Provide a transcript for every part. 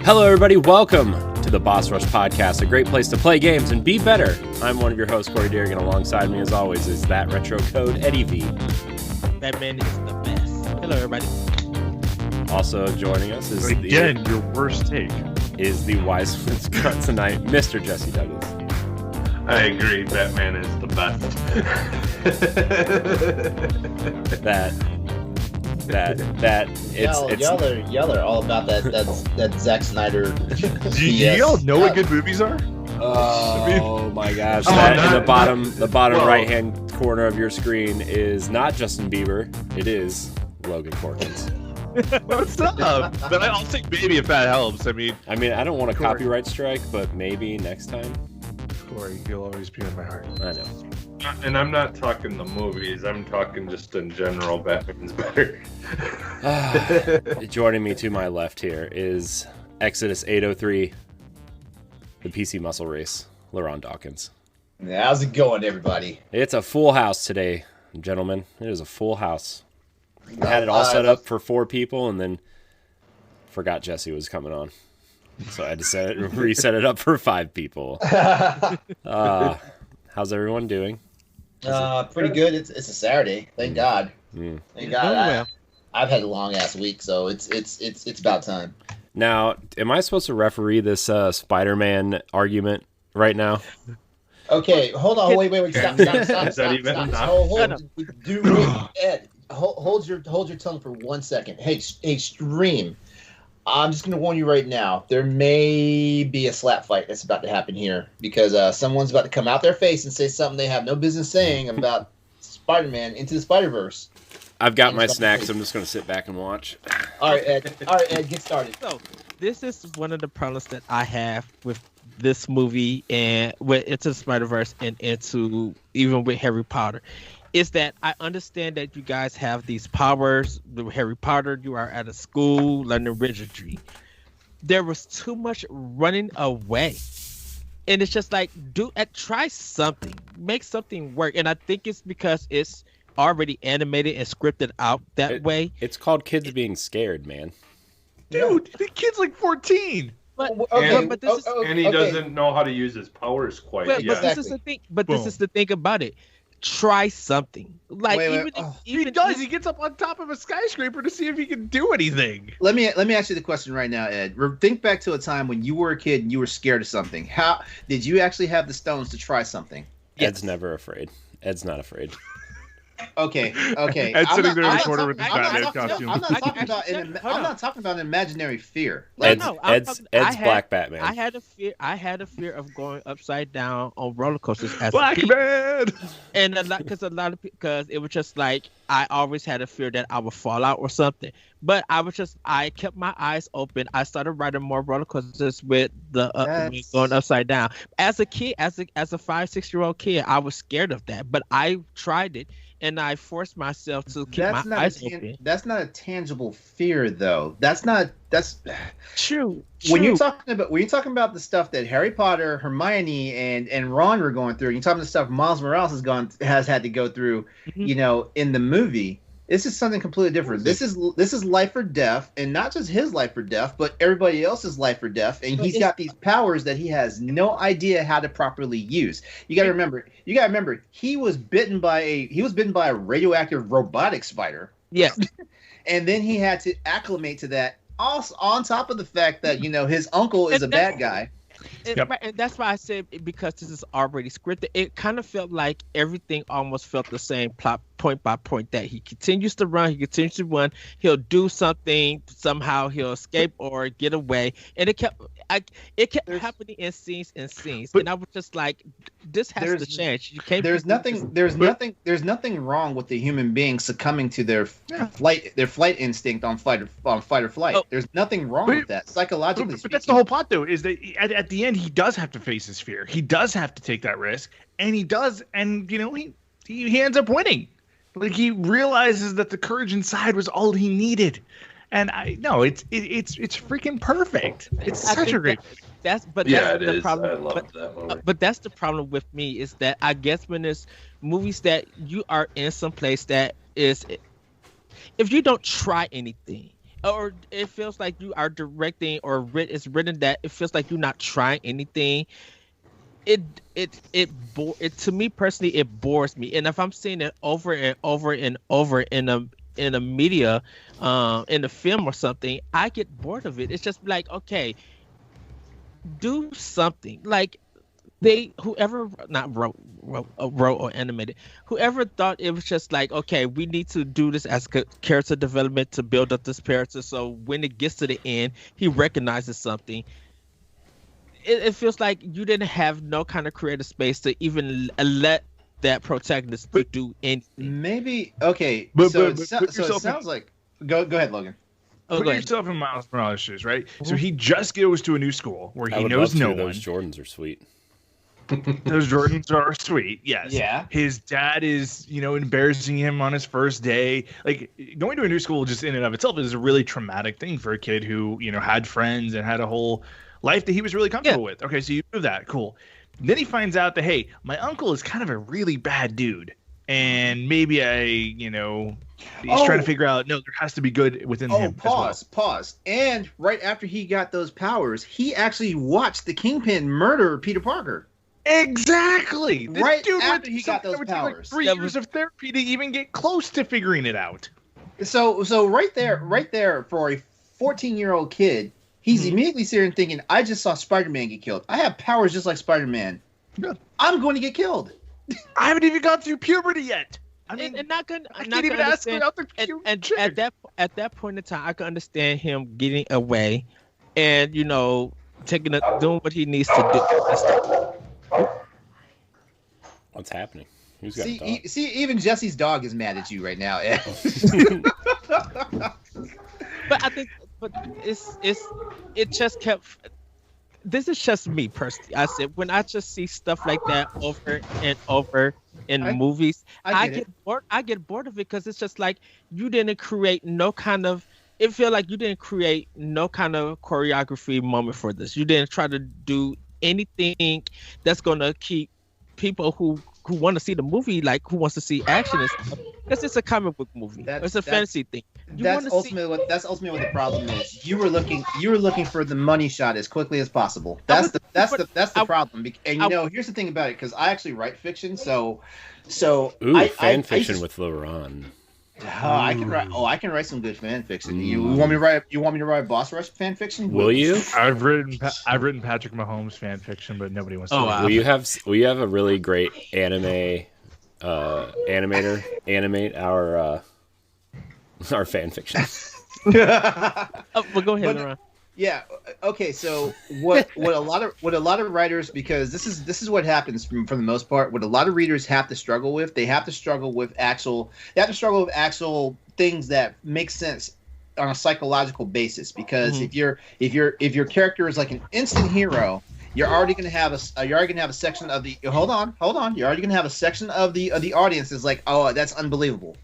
Hello, everybody. Welcome to the Boss Rush Podcast, a great place to play games and be better. I'm one of your hosts, Corey Deering, and alongside me, as always, is that retro code, Eddie V. That man is the best. Hello, everybody. Also joining us is your worst take is the wise man's cut tonight, Mr. Jesse Douglas. I agree. Batman is the best. Y'all are all about that Zack Snyder. Do y'all know what good movies are? Oh my gosh! Oh, That not- in the bottom well- right-hand corner of your screen is not Justin Bieber. It is Logan Corkins. What's up? But I'll take maybe if that helps. I mean, I don't want a Corey. copyright strike, but maybe next time. Corey, you'll always be in my heart. I know. And I'm not talking the movies. I'm talking just in general. Batman's better. Joining me to my left here is Exodus 803, the PC Muscle Race, LeRon Dawkins. How's it going, everybody? It's a full house today, gentlemen. It is a full house. I had it all set up for 4 people and then forgot Jesse was coming on. So I had to reset it up for 5 people. How's everyone doing? Pretty good. It's a Saturday. Thank God. Thank God. I've had a long ass week, so it's about time. Now, am I supposed to referee this Spider-Man argument right now? Okay, hold on. Wait. Stop. Is that even enough? Hold. Ed, hold your tongue for 1 second. Hey, stream. I'm just gonna warn you right now. There may be a slap fight that's about to happen here because someone's about to come out their face and say something they have no business saying about Spider-Man Into the Spiderverse. I've got my snacks. I'm just going to sit back and watch. All right, Ed, get started. So, this is one of the problems that I have with this movie and with Into the Spiderverse and even with Harry Potter, is that I understand that you guys have these powers. With Harry Potter, you are at a school learning wizardry. There was too much running away. And it's just like, try something. Make something work. And I think it's because it's already animated and scripted out that way. It's called kids being scared, man. Dude, the kid's like 14. But this is And he doesn't know how to use his powers quite But yet. this is the thing. But this is the thing about it. Try something. Like He does. He gets up on top of a skyscraper to see if he can do anything. Let me ask you the question right now, Ed. Think back to a time when you were a kid and you were scared of something. How did you actually have the stones to try something? Ed's never afraid. Ed's not afraid. Okay. Ed's sitting there in the corner with his Batman costume. I'm not talking about an imaginary fear. Ed's Black Batman. I had a fear of going upside down on roller coasters as Black a kid. man. And because it was just like I always had a fear that I would fall out or something. But I kept my eyes open. I started riding more roller coasters with the going upside down. As a kid, as a 5-6-year-old kid, I was scared of that. But I tried it. And I forced myself to keep my eyes open. That's not a tangible fear, though. That's true. When you're talking about the stuff that Harry Potter, Hermione, and Ron were going through, you're talking about the stuff Miles Morales has had to go through, in the movie. This is something completely different. This is life or death, and not just his life or death, but everybody else's life or death. And he's got these powers that he has no idea how to properly use. You got to remember, he was bitten by a radioactive robotic spider. Yes. And then he had to acclimate to that. Also, on top of the fact that his uncle is a bad guy. And that's why I said because this is already scripted. It kind of felt like everything almost felt the same plot point by point, that he continues to run, he'll do something, somehow he'll escape or get away, and it kept happening in scenes, but, and I was just like, this has to change. You can't. There's nothing wrong with the human being succumbing to their flight instinct on fight or flight. Oh. There's nothing wrong with that psychologically. But that's the whole plot, though, is that at the end he does have to face his fear. He does have to take that risk, and he does, and he ends up winning. Like, he realizes that the courage inside was all he needed. And it's freaking perfect. It's such a great. That's the problem. I love that movie. But that's the problem with me, is that I guess when there's movies that you are in some place that is, if you don't try anything or it feels like you are directing, or it's written that it feels like you're not trying anything. It to me personally, it bores me. And if I'm seeing it over and over and over in a media, in a film or something, I get bored of it. It's just like, okay, do something. Like whoever not wrote or animated, whoever thought it was just like, okay, we need to do this as character development to build up this character, so when it gets to the end, he recognizes something. It feels like you didn't have no kind of creative space to even let that protagonist to do anything. Maybe okay. But it put yourself sounds like go ahead, Logan. Oh, Put go ahead. yourself in Miles Morales' shoes, right? So he just goes to a new school where I he would knows love no to. one. Those Jordans are sweet. Those Jordans are sweet, yes. Yeah. His dad is, embarrassing him on his first day. Like, going to a new school just in and of itself is a really traumatic thing for a kid who, had friends and had a whole life that he was really comfortable with. Okay, so you do that, cool. Then he finds out that, hey, my uncle is kind of a really bad dude. And maybe he's trying to figure out, no, there has to be good within him. Pause. And right after he got those powers, he actually watched the Kingpin murder Peter Parker. Exactly. This Right dude after he got it those would take powers. like 3 years of therapy to even get close to figuring it out. So right there for a 14-year-old kid, he's immediately sitting thinking, I just saw Spider-Man get killed. I have powers just like Spider-Man. Yeah. I'm going to get killed. I haven't even gone through puberty yet. I mean, and not gonna, I not can't even gonna ask her understand- out the and chick. at that point in time, I can understand him getting away, and doing what he needs to do. What's happening? Who's got a dog? See, even Jesse's dog is mad at you right now. But I think, it just kept. This is just me personally. I said, when I just see stuff like that over and over in movies, I get bored. I get bored of it because it's just like you didn't create no kind of. It feel like you didn't create no kind of choreography moment for this. You didn't try to do anything that's gonna keep people who want to see the movie, like who wants to see action and stuff. Because it's a comic book movie. It's a fantasy thing. That's ultimately what the problem is. You were looking for the money shot as quickly as possible. That's the problem. And here's the thing about it, because I actually write fiction, so fan fiction with LeRon. I can write some good fan fiction. You want me to write boss rush fan fiction? Will you? I've written Patrick Mahomes fan fiction, but nobody wants to. Wow. Will you have a really great animator animate our fan fiction? Well, go ahead, Laurent. Yeah. Okay. So what a lot of writers, because this is what happens for the most part. What a lot of readers have to struggle with. They have to struggle with actual things that make sense on a psychological basis. Because if your character is like an instant hero, you're already going to have a section of the hold on. You're already going to have a section of the audience is like, oh, that's unbelievable.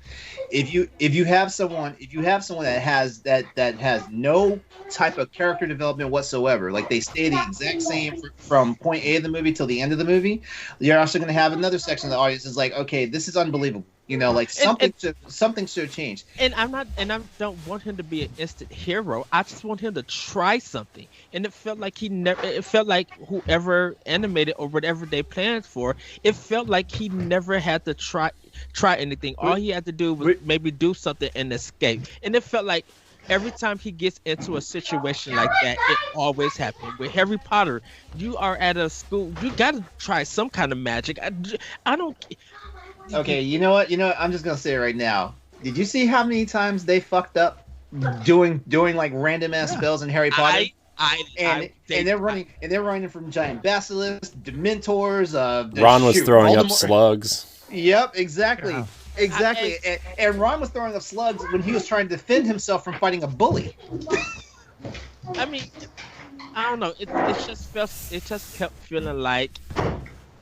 If you have someone that has no type of character development whatsoever, like they stay the exact same from point A of the movie till the end of the movie, you're also going to have another section of the audience is like, okay, this is unbelievable. Like something should change. And I don't want him to be an instant hero. I just want him to try something. And it felt like it felt like whoever animated or whatever they planned for, it felt like he never had to try anything. All he had to do was maybe do something and escape. And it felt like every time he gets into a situation like that, it always happens. With Harry Potter, you are at a school, you got to try some kind of magic. I don't. Okay, you know what? I'm just gonna say it right now. Did you see how many times they fucked up doing like random ass spells in Harry Potter? And they're running from giant basilisks, dementors. Ron was throwing up slugs. Yep, exactly. Yeah. Exactly. And Ron was throwing up slugs when he was trying to defend himself from fighting a bully. I mean, I don't know. It just kept feeling like.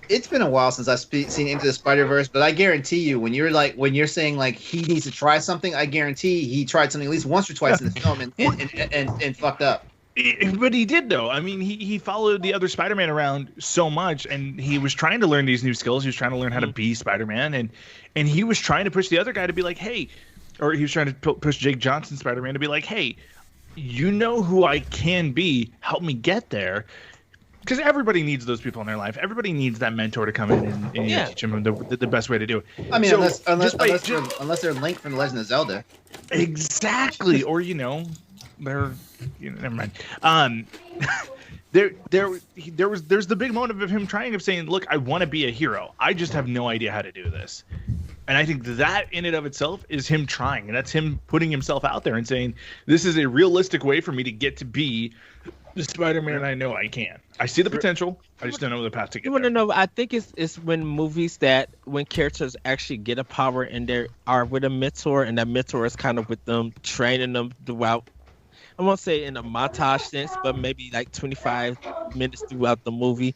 It's been a while since I've seen Into the Spiderverse, but I guarantee you, when you're saying like he needs to try something, I guarantee he tried something at least once or twice in the film and fucked up. But he did, though. I mean, he followed the other Spider-Man around so much, and he was trying to learn these new skills. He was trying to learn how to be Spider-Man, and he was trying to push the other guy to be like, hey, or he was trying to push Jake Johnson Spider-Man to be like, hey, you know who I can be. Help me get there. Because everybody needs those people in their life. Everybody needs that mentor to come in and teach them the best way to do it. I mean, So, unless they're Link from The Legend of Zelda. Exactly. Or, they're, never mind. There's the big moment of him saying, look, I want to be a hero. I just have no idea how to do this. And I think that in and of itself is him trying. And that's him putting himself out there and saying, this is a realistic way for me to get to be the Spider-Man I know I can. I see the potential. I just don't know the path to get there. You want to know? I think it's when movies when characters actually get a power and they are with a mentor, and that mentor is kind of with them, training them throughout. I won't say in a montage sense, but maybe like 25 minutes throughout the movie,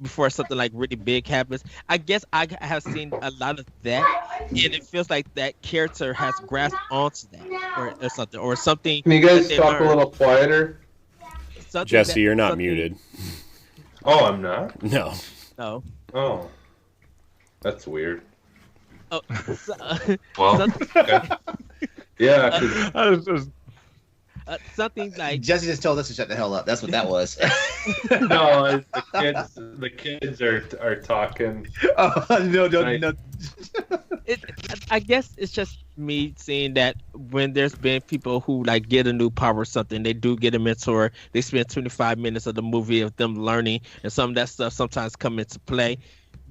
before something like really big happens. I guess I have seen a lot of that, and it feels like that character has grasped onto that, or something. Can you guys talk a little quieter? Jesse, you're not muted. Oh, I'm not? No. No. Oh. That's weird. Oh. Well, okay. Yeah. Something like Jesse just told us to shut the hell up. That's what that was. No, the kids are talking. Oh no. I guess it's just me seeing that when there's been people who like get a new power or something, they do get a mentor. They spend 25 minutes of the movie of them learning, and some of that stuff sometimes come into play.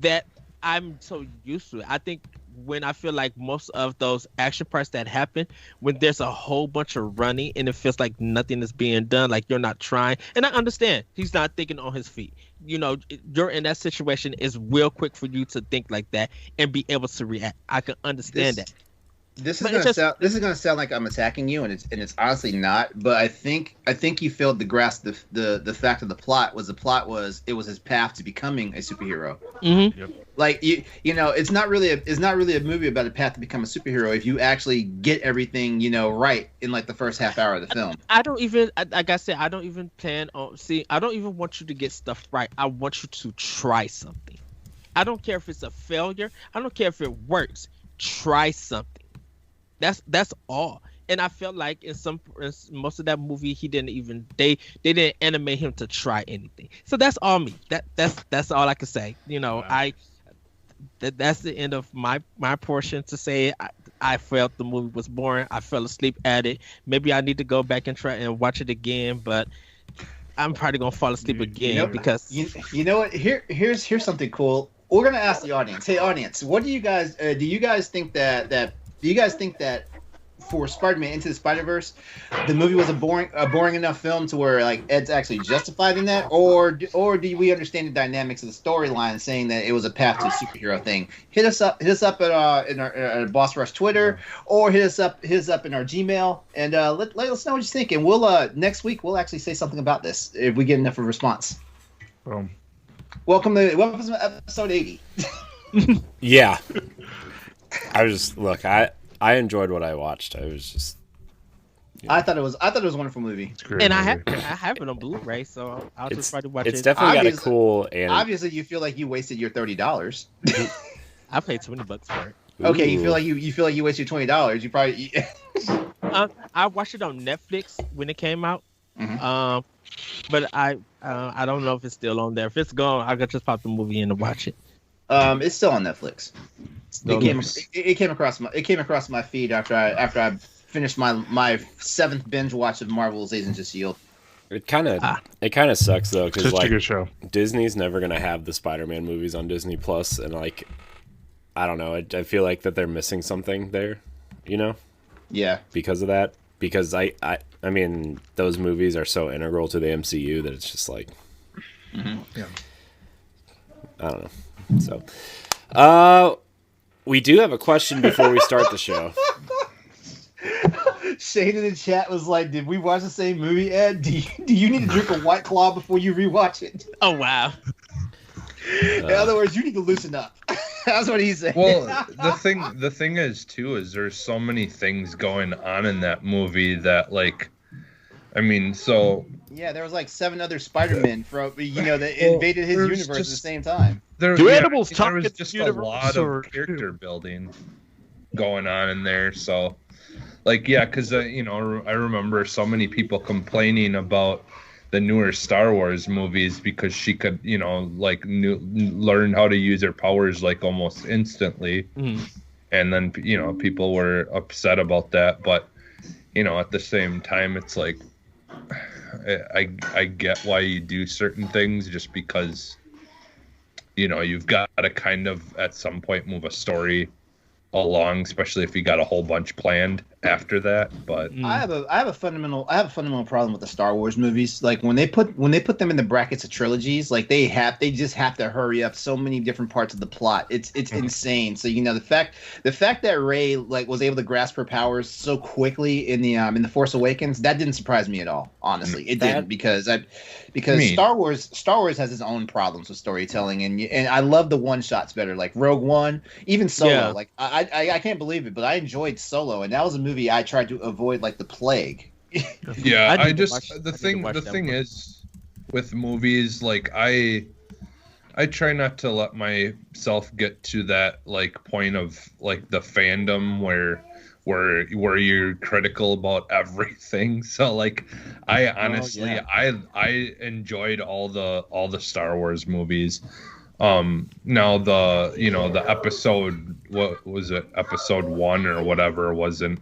That I'm so used to it. I think when I feel like most of those action parts that happen, when there's a whole bunch of running and it feels like nothing is being done, like you're not trying. And I understand he's not thinking on his feet. You're in that situation. It's real quick for you to think like that and be able to react. I can understand that. This is gonna sound like I'm attacking you, and it's honestly not. But I think you failed to grasp the fact of the plot was it was his path to becoming a superhero. Mm-hmm. Yep. Like it's not really a movie about a path to become a superhero if you actually get everything right in like the first half hour of the film. I don't even, like I said, I don't even plan on I don't even want you to get stuff right. I want you to try something. I don't care if it's a failure. I don't care if it works. Try something. That's all. And I felt like in most of that movie, they didn't animate him to try anything. So that's all me. That's all I can say. Wow. That's the end of my portion to say. I felt the movie was boring. I fell asleep at it. Maybe I need to go back and try and watch it again, but I'm probably gonna fall asleep again because you know what? Here's something cool. We're gonna ask the audience. Hey, audience, what do you guys think that for Spider-Man Into the Spiderverse, the movie was a boring enough film to where like Ed's actually justified in that, or do we understand the dynamics of the storyline, saying that it was a path to a superhero thing? Hit us up at in our Boss Rush Twitter, or hit us up in our Gmail, and let us know what you think. And we'll next week we'll actually say something about this if we get enough of a response. Boom. Welcome to episode 80. Yeah. I enjoyed what I watched. I was just I thought it was a wonderful movie. And I have it on Blu-ray, so I'll just try to watch it. It's definitely got a cool obviously you feel like you wasted your $30. I paid $20 for it. Okay, you feel like you wasted $20. You probably I watched it on Netflix when it came out. Mm-hmm. But I don't know if it's still on there. If it's gone, I could just pop the movie in and watch it. It's still on Netflix. It came across my feed after I finished my 7th binge watch of Marvel's Agents of S.H.I.E.L.D. It kind of sucks though, because like a good show. Disney's never gonna have the Spider-Man movies on Disney Plus, and like I don't know, I feel like that they're missing something there, Yeah. Because of that, because I mean those movies are so integral to the MCU that it's just like, yeah. I don't know. So, we do have a question before we start the show. Shane in the chat was like, "Did we watch the same movie, Ed? Do you need to drink a White Claw before you rewatch it?" Oh wow! In other words, you need to loosen up. That's what he said. Well, the thing is too is there's so many things going on in that movie that like, I mean, so yeah, there was like 7 other Spider-Men from that invaded his universe at the same time. Animals talk? There was just a lot of character building going on in there, so Like, yeah, because you know, I remember so many people complaining about the newer Star Wars movies because she could, you know, like learn how to use her powers like almost instantly, and then you know people were upset about that. But you know, at the same time, it's like I get why you do certain things just because you know you've got to kind of at some point move a story along, especially if you got a whole bunch planned after that. But I have a fundamental problem with the Star Wars movies. Like when they put them in the brackets of trilogies, like they just have to hurry up so many different parts of the plot. It's insane. So you know the fact that Rey like was able to grasp her powers so quickly in the Force Awakens, that didn't surprise me at all. Honestly, it didn't because Star Wars has its own problems with storytelling, and I love the one shots better, like Rogue One, even Solo. Yeah. Like I can't believe it, but I enjoyed Solo, and that was a movie I tried to avoid like the plague. yeah, The thing is with movies, like I try not to let myself get to that like point of like the fandom where you're critical about everything. So like I honestly I enjoyed all the Star Wars movies. Now the episode, what was it, episode 1 or whatever, wasn't,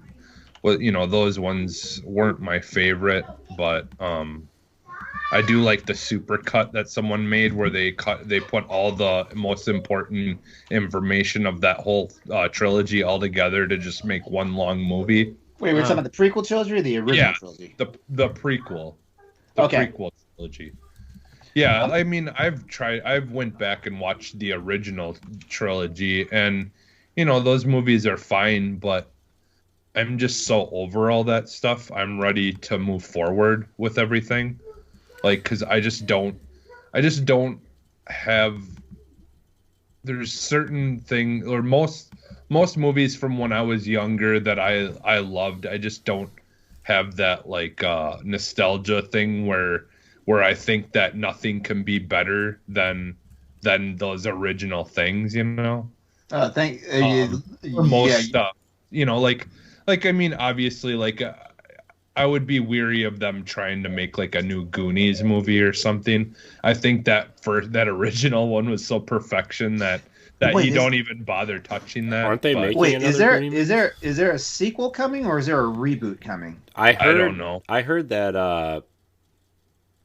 well, you know, those ones weren't my favorite, but I do like the super cut that someone made where they put all the most important information of that whole trilogy all together to just make one long movie. Wait, we're talking about the prequel trilogy or the original trilogy? The prequel. Okay. Prequel trilogy. Yeah, I mean, I've went back and watched the original trilogy, and you know, those movies are fine, but I'm just so over all that stuff. I'm ready to move forward with everything. Like, cause I just don't have, there's certain things, or most movies from when I was younger that I loved. I just don't have that like nostalgia thing where I think that nothing can be better than those original things, you know. For most stuff, you know, like I mean, obviously, like I would be weary of them trying to make like a new Goonies movie or something. I think that that original one was so perfection that you don't even bother touching that. Aren't they making? Wait, is there a sequel coming or is there a reboot coming? I don't know. I heard that.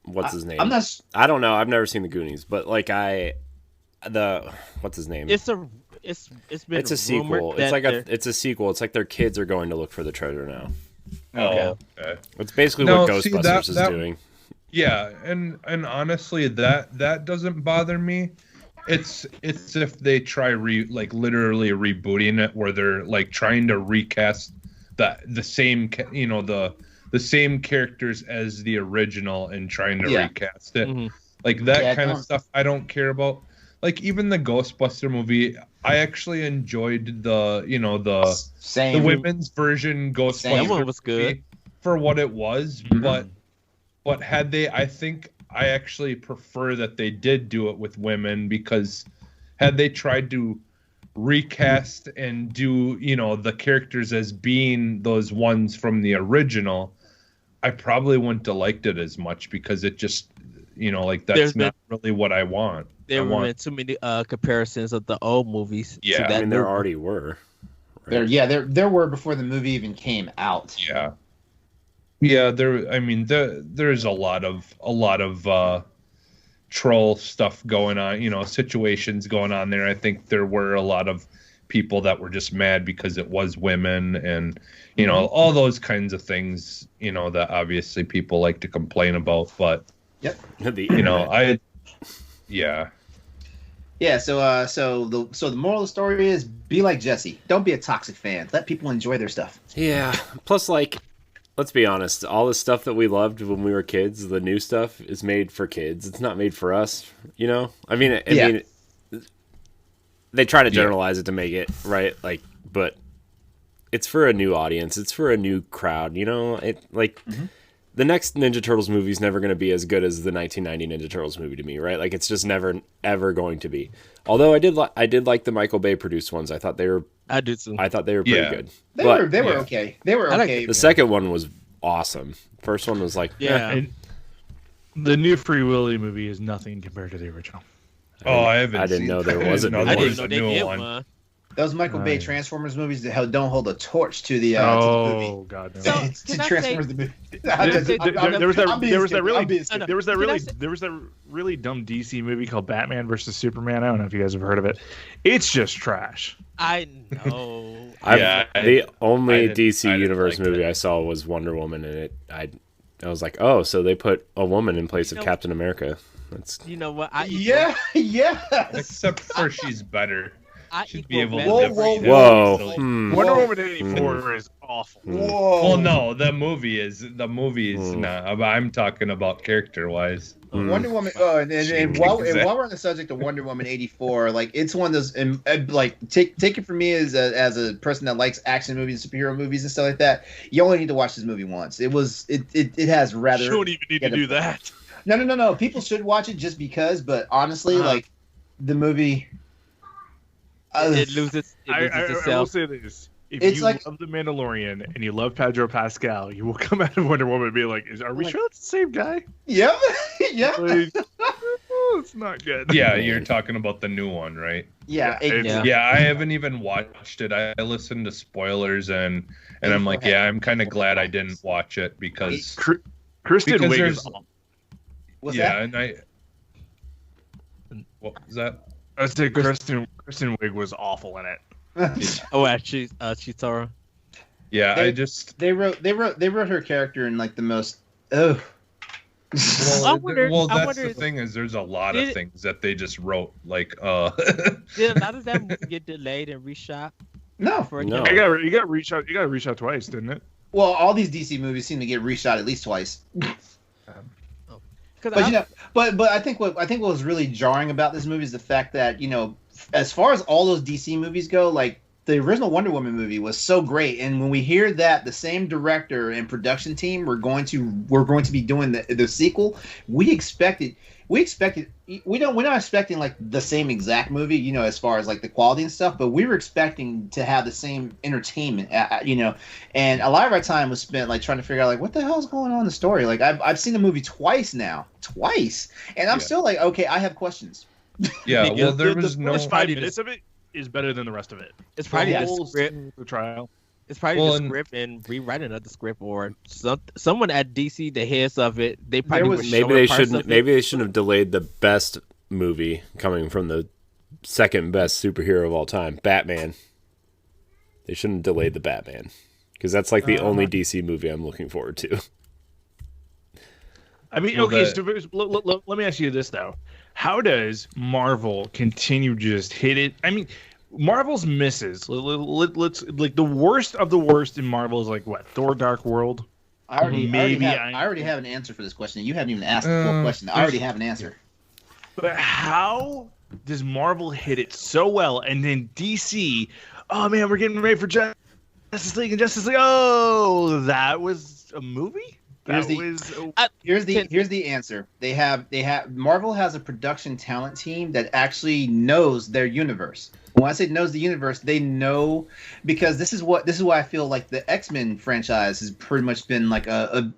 What's his name? I'm not. I don't know. I've never seen the Goonies, but like what's his name? It's a sequel. It's a sequel. It's like their kids are going to look for the treasure now. Okay. It's basically what Ghostbusters is doing. Yeah, and honestly, that doesn't bother me. It's if they try literally rebooting it, where they're like trying to recast the same, you know, the same characters as the original and trying to recast it. Mm-hmm. Like that kind of stuff I don't care about. Like even the Ghostbuster movie, I actually enjoyed the women's version Ghostbuster. That one was good for what it was, but had they, I think I actually prefer that they did do it with women, because had they tried to recast and do, you know, the characters as being those ones from the original, I probably wouldn't have liked it as much, because it just, you know, like that's not really what I want. There were too many comparisons of the old movies. Yeah, I mean, there already were. Right? There were before the movie even came out. Yeah. There. I mean, there's a lot of troll stuff going on. You know, situations going on there. I think there were a lot of people that were just mad because it was women, and you know, all those kinds of things. You know, that obviously people like to complain about. But you know, Yeah, so the moral of the story is be like Jesse. Don't be a toxic fan. Let people enjoy their stuff. Yeah. Plus, like, let's be honest, all the stuff that we loved when we were kids, the new stuff, is made for kids. It's not made for us, you know? I mean, they try to generalize it to make it, right? Like, but it's for a new audience. It's for a new crowd, you know? It like the next Ninja Turtles movie is never going to be as good as the 1990 Ninja Turtles movie to me, right? Like it's just never ever going to be. Although I did like the Michael Bay produced ones. I thought they were pretty good. They were okay. They were okay. The second one was awesome. First one was like And the new Free Willy movie is nothing compared to the original. I didn't know there was a new I didn't know one. they did one. Those Michael Bay Transformers movies that don't hold a torch to the movie. God, no. So, to can I Transformers the movie. There was that really dumb DC movie called Batman versus Superman. I don't know if you guys have heard of it. It's just trash. I know. The only DC didn't Universe like movie it. I saw was Wonder Woman, and I was like, oh, so they put a woman in place of Captain America. That's You know what? Yes. Except for she's better. I Should equal be able value. to whoa. differentiate. Wonder Woman 84 is awful. Whoa. Well, no, the movie is not. I'm talking about character wise. Wonder Woman. Oh, and while we're on the subject of Wonder Woman 84, like it's one of those, like take it from me as a person that likes action movies, superhero movies, and stuff like that. You only need to watch this movie once. It has rather. You don't even need to do that. No. People should watch it just because, but honestly, like the movie. It loses I will itself. say this. If It's you like- love The Mandalorian and you love Pedro Pascal, you will come out of Wonder Woman and be like, are we sure it's the same guy? Yeah, yeah, Like, it's not good. Yeah, you're talking about the new one, right? yeah. Yeah. Yeah, I haven't even watched it. I listened to spoilers and I'm like, yeah, I'm kind of glad I didn't watch it because Kristen because Wiig there's- is awful. What's yeah, that? and what was that? I would say Kristen Wiig was awful in it. Oh, actually, Chitara. Yeah, They- I just They wrote her character in like the most. I well, wonder- well I that's wonder- the thing is there's a lot of Did- things that they just wrote like Did a lot of that movie get delayed and reshot? No. For No. You got reach out twice, didn't it? Well, all these DC movies seem to get reshot at least twice. Because But but I think what was really jarring about this movie is the fact that as far as all those DC movies go, like the original Wonder Woman movie was so great, and when we hear that the same director and production team were going to be doing the sequel, we're not expecting like the same exact movie, as far as like the quality and stuff, but we were expecting to have the same entertainment, and a lot of our time was spent like trying to figure out like what the hell is going on in the story. Like I've seen the movie twice, and I'm still like, okay, I have questions. yeah, well there The was no first 5 minutes of it is better than the rest of it. it's probably Yeah. the Whole script. scene with the trial. It's probably Well, the and- script and rewriting of the script, or someone at DC, the heads of it. They probably was- were maybe showing they parts shouldn't. of it. Maybe they shouldn't have delayed the best movie coming from the second best superhero of all time, Batman. They shouldn't have delayed the Batman because that's like the only DC movie I'm looking forward to. I mean, Well, okay, the- so let me ask you this though: how does Marvel continue to just hit it? I mean, Marvel's misses. Let's like the worst of the worst in Marvel is like what? Thor: Dark World. I already Maybe have an answer for this question. You haven't even asked the full question. I already have an answer. But how does Marvel hit it so well, and then DC? Oh man, we're getting ready for Justice League and Justice League. Oh, that was a movie. Here's That the- was. Here's the answer. They have Marvel has a production talent team that actually knows their universe. When I say knows the universe, they know, because this is why I feel like the X-Men franchise has pretty much been like a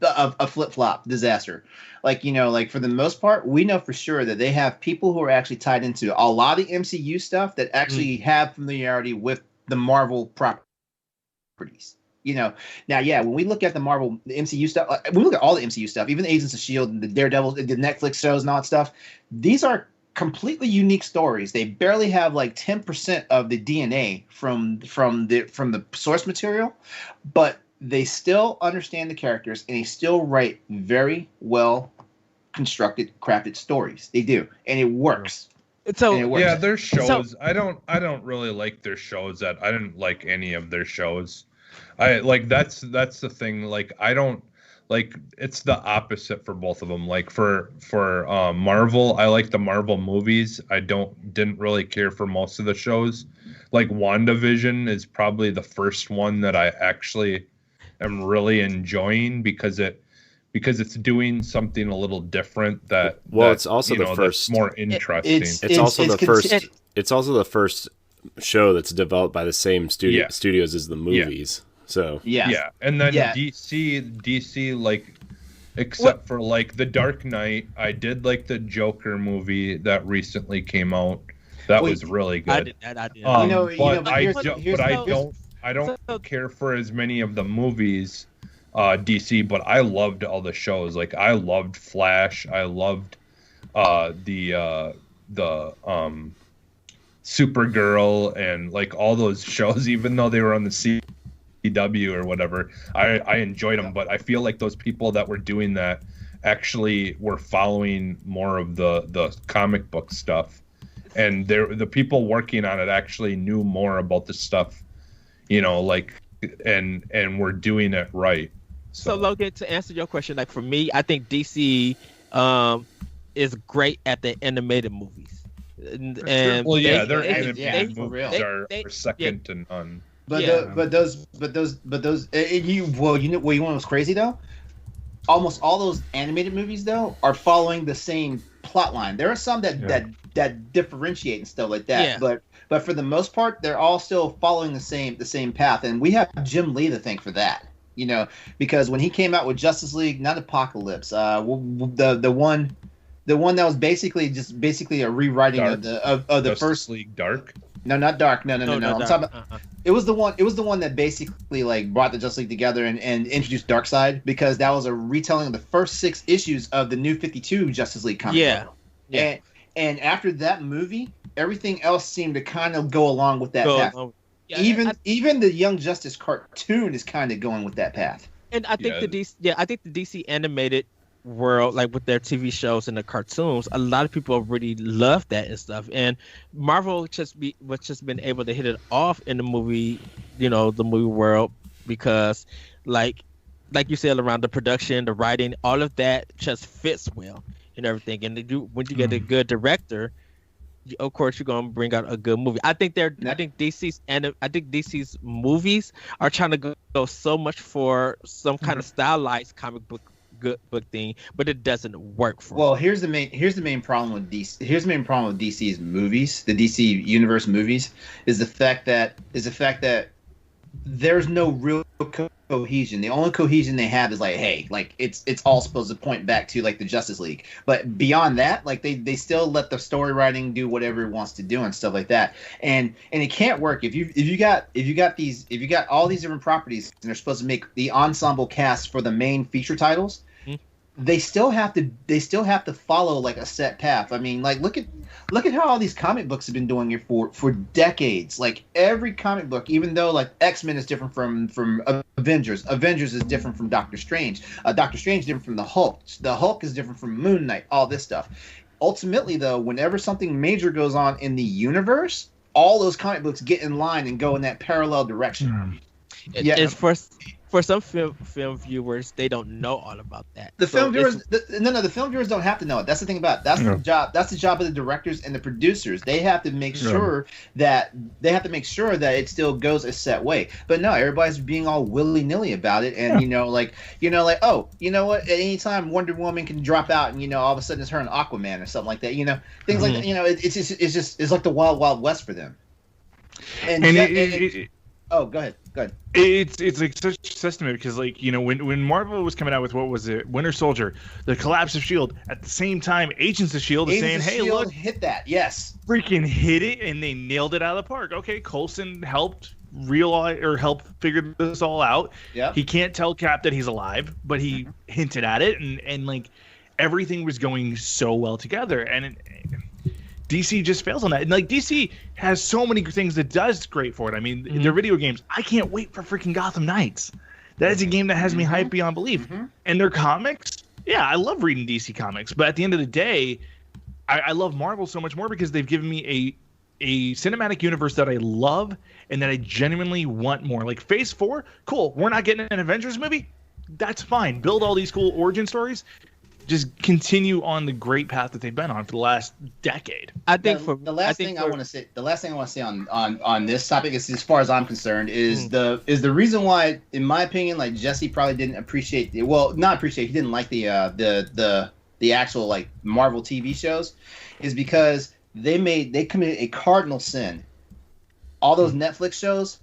flip-flop disaster. Like, like for the most part, we know for sure that they have people who are actually tied into a lot of the MCU stuff that actually have familiarity with the Marvel properties. Now, yeah, when we look at the MCU stuff, when we look at all the MCU stuff, even Agents of S.H.I.E.L.D., the Daredevil, the Netflix shows and all that stuff, these are completely unique stories. They barely have like 10% of the DNA from the source material, but they still understand the characters and they still write very well constructed, crafted stories. They do, and it works. So And it works. yeah, their shows. I don't really like their shows. I didn't like any of their shows. I like that's the thing. Like I don't like it's the opposite for both of them. Like for Marvel, I like the Marvel movies. I didn't really care for most of the shows. Like WandaVision is probably the first one that I actually am really enjoying because it because it's doing something a little different it's also the that's first more interesting. It's also the first show that's developed by the same studios as the movies. So and then DC like, except for like the Dark Knight, I did like the Joker movie that recently came out. That was really good. I did. I don't care for as many of the movies, DC, but I loved all the shows. Like I loved Flash. I loved the Supergirl and like all those shows, even though they were on the CW or whatever. I enjoyed them, but I feel like those people that were doing that actually were following more of the comic book stuff, and the people working on it actually knew more about the stuff, like and were doing it right. So Logan, to answer your question, like for me, I think DC is great at the animated movies. And their animated movies are second to none. You know what's crazy though? Almost all those animated movies though are following the same plot line. There are some that differentiate and stuff like that. Yeah. But for the most part, they're all still following the same path. And we have Jim Lee to thank for that. Because when he came out with Justice League, not Apocalypse, the one that was basically a rewriting of the Justice first League Dark. No, not Dark. No. I'm talking about. It was the one that basically like brought the Justice League together and introduced Darkseid, because that was a retelling of the first 6 issues of the New 52 Justice League comic. Yeah. And after that movie, everything else seemed to kind of go along with that path. Even the Young Justice cartoon is kind of going with that path. And I think the DC animated world, like with their TV shows and the cartoons, a lot of people really love that and stuff. And Marvel just been able to hit it off in the movie, the movie world, because like you said, around the production, the writing, all of that just fits well and everything. And when you get a good director, of course you're gonna bring out a good movie. I think DC's movies are trying to go so much for some kind of stylized comic book thing, but it doesn't work for. Well, here's the main problem with DC. Here's the main problem with DC's movies, the DC universe movies, is the fact that there's no real cohesion. The only cohesion they have is like, hey, like it's all supposed to point back to like the Justice League, but beyond that, like they still let the story writing do whatever it wants to do and stuff like that, and it can't work if you got all these different properties and they're supposed to make the ensemble cast for the main feature titles. They still have to follow like a set path. I mean, like look at how all these comic books have been doing it for decades. Like every comic book, even though like X-Men is different from Avengers is different from Doctor Strange. Doctor Strange is different from the Hulk is different from Moon Knight. All this stuff. Ultimately, though, whenever something major goes on in the universe, all those comic books get in line and go in that parallel direction. It's for some film viewers, they don't know all about that. The film viewers don't have to know it. That's the thing about it. The job. That's the job of the directors and the producers. They have to make sure that it still goes a set way. But no, everybody's being all willy nilly about it, and oh, you know what? At any time, Wonder Woman can drop out, and all of a sudden it's her and Aquaman or something like that. Things like that. It's like the wild, wild west for them. Oh, go ahead. It's like such a testament, because like when Marvel was coming out with, what was it, Winter Soldier, the collapse of S.H.I.E.L.D., at the same time Agents of S.H.I.E.L.D. is saying, hey, look, hit that, yes, freaking hit it, and they nailed it out of the park. Okay, Coulson helped figure this all out. Yeah, he can't tell Cap that he's alive, but he hinted at it, and like everything was going so well together, and DC just fails on that. And like DC has so many things that does great for it. I mean, their video games. I can't wait for freaking Gotham Knights. That is a game that has me hyped beyond belief. And their comics, yeah, I love reading DC comics. But at the end of the day, I love Marvel so much more because they've given me a cinematic universe that I love and that I genuinely want more. Like Phase 4, cool. We're not getting an Avengers movie. That's fine. Build all these cool origin stories. just continue on the great path that they've been on for the last decade. I think The last thing I want to say on this topic is, as far as I'm concerned, is the reason why, in my opinion, like Jesse probably didn't appreciate he didn't like the actual like Marvel TV shows, is because they committed a cardinal sin. All those Netflix shows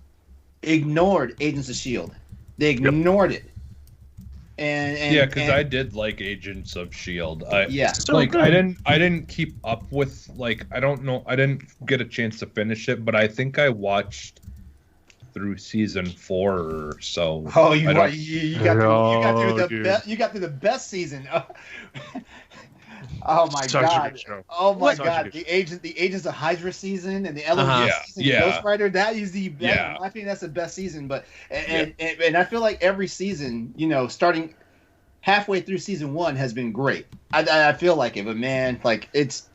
ignored Agents of S.H.I.E.L.D. They ignored it. And yeah, because I did like Agents of S.H.I.E.L.D. So good. I didn't keep up with, like, I don't know, I didn't get a chance to finish it, but I think I watched through season 4 or so. Oh, you got through the best season. Oh my Such a god! good show. Oh my Such a god! good The Agents of Hydra season and the Element season, Yeah. Ghost Rider. That is the best. Yeah. In my opinion, that's the best season. But and I feel like every season, starting halfway through season 1, has been great. I feel like it, but man, like it's.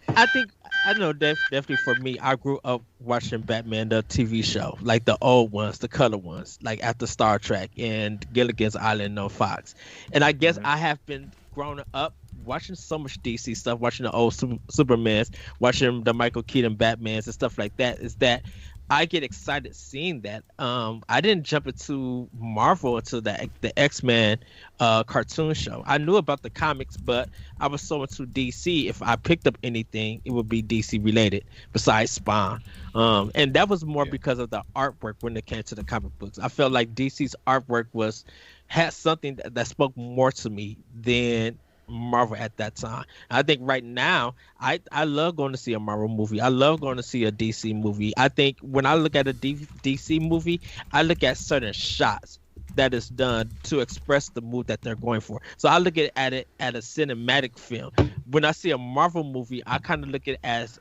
I think I know definitely for me, I grew up watching Batman the TV show, like the old ones, the color ones, like after Star Trek and Gilligan's Island on Fox. And I guess I have been grown up watching so much DC stuff, watching the old Supermans, watching the Michael Keaton Batmans and stuff like that, is that I get excited seeing that. I didn't jump into Marvel until the X-Men cartoon show. I knew about the comics, but I was so into DC. If I picked up anything, it would be DC related, besides Spawn. And that was more because of the artwork when it came to the comic books. I felt like DC's artwork had something that spoke more to me than Marvel at that time. I think right now, I love going to see a Marvel movie. I love going to see a DC movie. I think when I look at a DC movie, I look at certain shots that is done to express the mood that they're going for. So I look at it at a cinematic film. When I see a Marvel movie, I kind of look at it as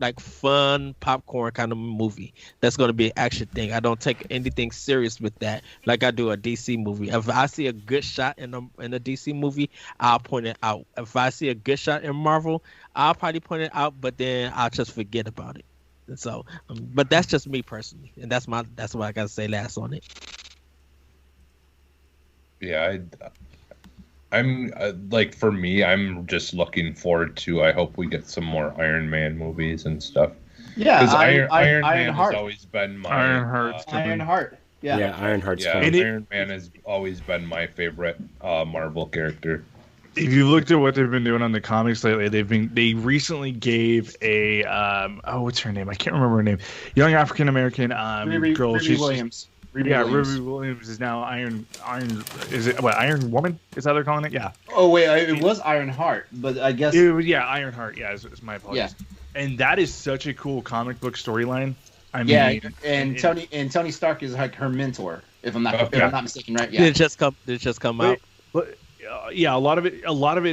like fun popcorn kind of movie that's going to be an action thing. I don't take anything serious with that like I do a DC movie. If I see a good shot in a DC movie, I'll point it out. If I see a good shot in Marvel, I'll probably point it out, but then I'll just forget about it. And so, but that's just me personally, and that's what I got to say last on it. Yeah, I'm like, for me, I'm just looking forward to, I hope we get some more Iron Man movies and stuff. Yeah, because Iron Man Heart. has always been my Ironheart. Yeah, Ironheart's yeah, fun. Iron Man has always been my favorite Marvel character. If you looked at what they've been doing on the comics lately, they recently gave a what's her name? I can't remember her name. Young African American girl. Ruby Williams. Ruby Williams is now Iron. Is it what, Iron Woman? Is that they're calling it? Yeah. Oh wait, it was Ironheart, but I guess Ironheart. Yeah, is my apologies. Yeah. And that is such a cool comic book storyline. I mean, and Tony Stark is like her mentor, if I'm not mistaken, right? Yeah. Did it just come out? But yeah, a lot of it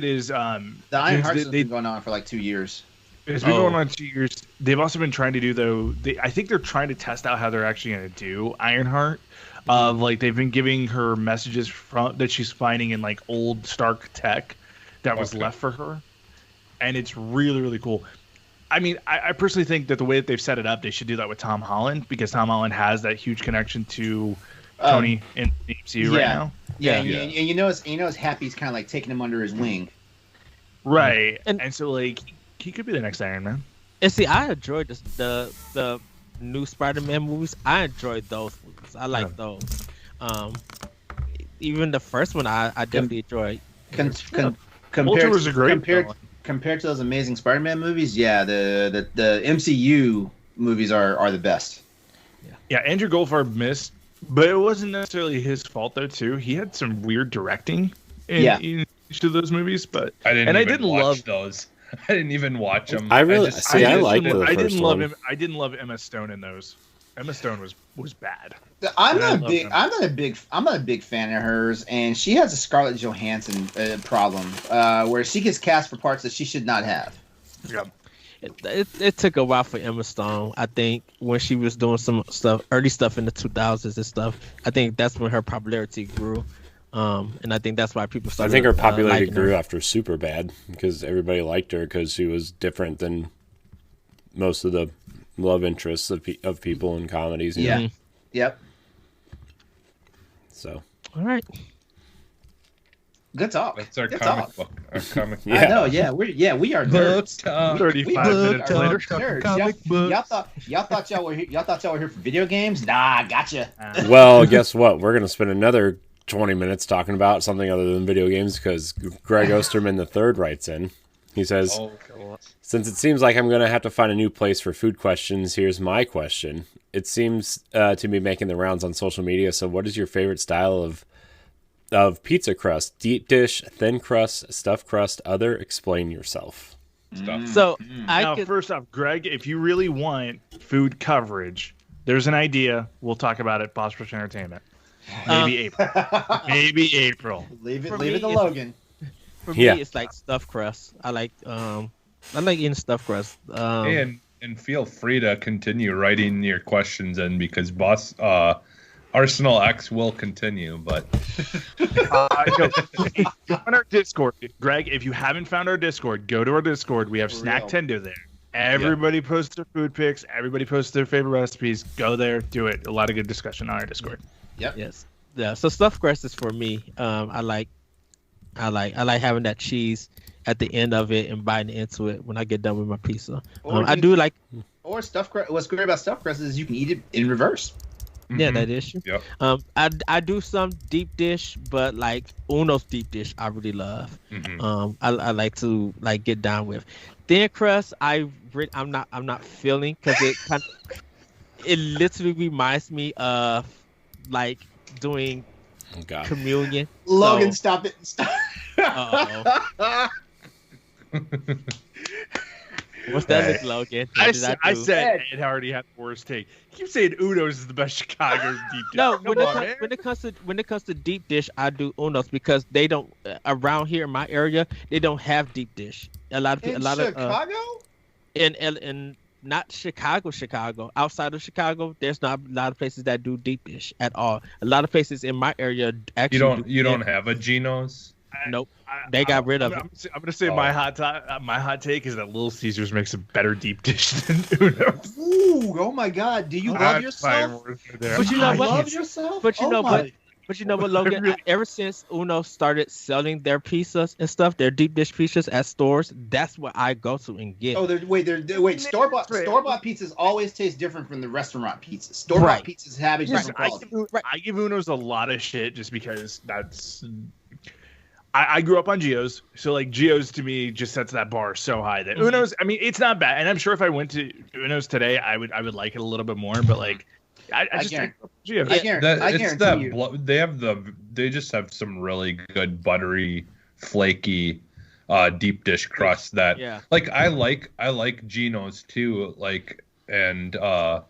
is the Ironheart's been going on for like 2 years. It's been going on 2 years. They've also been trying to do I think they're trying to test out how they're actually going to do Ironheart. Like they've been giving her messages that she's finding in like old Stark tech that was left for her, and it's really, really cool. I mean, I personally think that the way that they've set it up, they should do that with Tom Holland, because Tom Holland has that huge connection to Tony in the MCU right now. Yeah, and you know, Happy's kind of like taking him under his wing. Right, and so like he could be the next Iron Man. And see, I enjoyed the new Spider-Man movies. I enjoyed those movies. I like those. Even the first one, I definitely enjoyed. Compared to those Amazing Spider-Man movies, the MCU movies are the best. Yeah, Andrew Goldfarb missed, but it wasn't necessarily his fault though. Too, he had some weird directing in each of those movies. But I didn't love those. I didn't even watch them. I liked the first one. I didn't love Emma Stone in those. Emma Stone was bad. I'm not a big fan of hers, and she has a Scarlett Johansson problem, where she gets cast for parts that she should not have. Yeah. It took a while for Emma Stone. I think when she was doing some early stuff in the 2000s and stuff, I think that's when her popularity grew. And I think that's why people started. I think her popularity grew after Superbad, because everybody liked her because she was different than most of the love interests of people in comedies. You know? Yep. So. All right. Good talk. That's our Good comic talk. book. Our comic. Yeah. I know. Yeah, we are nerds. 35 minutes are later. nerds. Comic books. Y'all thought y'all were here for video games? Nah, gotcha. Well, guess what? We're gonna spend another 20 minutes talking about something other than video games because Greg Osterman III writes in. He says, since it seems like I'm going to have to find a new place for food questions, here's my question. It seems to be making the rounds on social media, so what is your favorite style of pizza crust? Deep dish, thin crust, stuffed crust, other? Explain yourself. So Now, first off, Greg, if you really want food coverage, there's an idea. We'll talk about it. Boss Rush Entertainment. Maybe April. Maybe April. Leave it For to me, Logan. For me, Yeah. it's like stuffed crust. I like eating stuffed crust. And feel free to continue writing your questions in because Boss Arsenal X will continue. But Go on our Discord, Greg. If you haven't found our Discord, go to our Discord. We have For Snack real. Tender there. Everybody posts their food pics. Everybody posts their favorite recipes. Go there, do it. A lot of good discussion on our Discord. Yes. Yeah. So stuffed crust is for me. I like having that cheese at the end of it and biting into it when I get done with my pizza. I do like. Or stuffed crust. What's great about stuffed crust is you can eat it in reverse. Yeah, that is true. Yep. I do some deep dish, but like Uno's deep dish, I really love. I like to get down with thin crust. I'm not feeling because it literally reminds me of like doing Oh, God. communion. Logan, So- stop it. Stop. Uh-oh. What's that, look, Logan? What did I do? said it already had the worst take. You keep saying Uno's is the best Chicago deep dish. No, Come on, man. when it comes to deep dish, I do Uno's because they don't around here in my area they don't have deep dish. In Chicago? in not Chicago. Outside of Chicago, there's not a lot of places that do deep dish at all. A lot of places in my area actually you don't have a Geno's. Nope. They got rid of it. I'm gonna say my hot take is that Little Caesars makes a better deep dish than Uno's. Ooh, oh my God. Do you love yourself? But you know what? Love yourself? But you Oh know my- what? But you know what, Logan? Really? Ever since Uno started selling their pizzas and stuff, their deep dish pizzas at stores, that's what I go to and get. Oh, store bought pizzas always taste different from the restaurant pizzas. Store Right. bought pizzas have a different quality. I give Uno's a lot of shit just because that's. I grew up on Geo's, so like Geo's to me just sets that bar so high that Uno's. I mean, it's not bad, and I'm sure if I went to Uno's today, I would like it a little bit more. But like, I just guarantee- think Geo's. I guarantee you. They just have some really good buttery, flaky, deep dish crust that Yeah. like I like Geno's too, like and all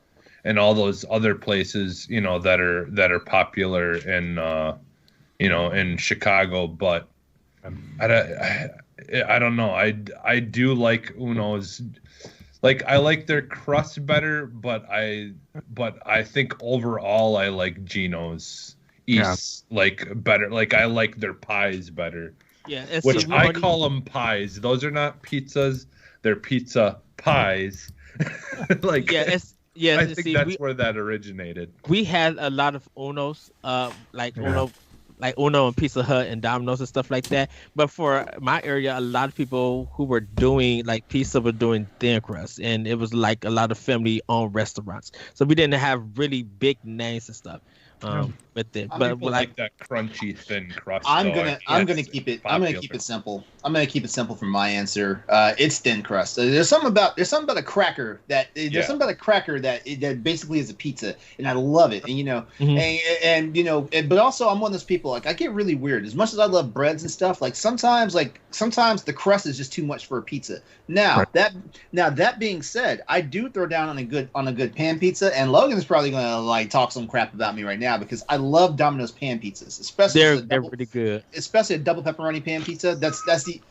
those other places that are popular in Chicago, but I don't know. I do like Uno's. Like I like their crust better, but I think overall I like Geno's East like better. Like I like their pies better, Yeah, and which see, I call them pies. Those are not pizzas; they're pizza pies. Like I think that's where that originated. we had a lot of Uno's, Uno and Pizza Hut and Domino's and stuff like that. But for my area, a lot of people who were doing like pizza were doing thin crust, and it was like a lot of family-owned restaurants. So we didn't have really big names and stuff. But People like that crunchy thin crust. I'm though. gonna keep it simple. I'm gonna keep it simple for my answer. It's thin crust. There's something about a cracker that that basically is a pizza, and I love it. And but also I'm one of those people, like I get really weird. As much as I love breads and stuff, like sometimes the crust is just too much for a pizza. Now that being said, I do throw down on a good pan pizza, and Logan's probably gonna like talk some crap about me right now because I love Domino's pan pizzas, especially they're pretty good. especially a double pepperoni pan pizza. That's the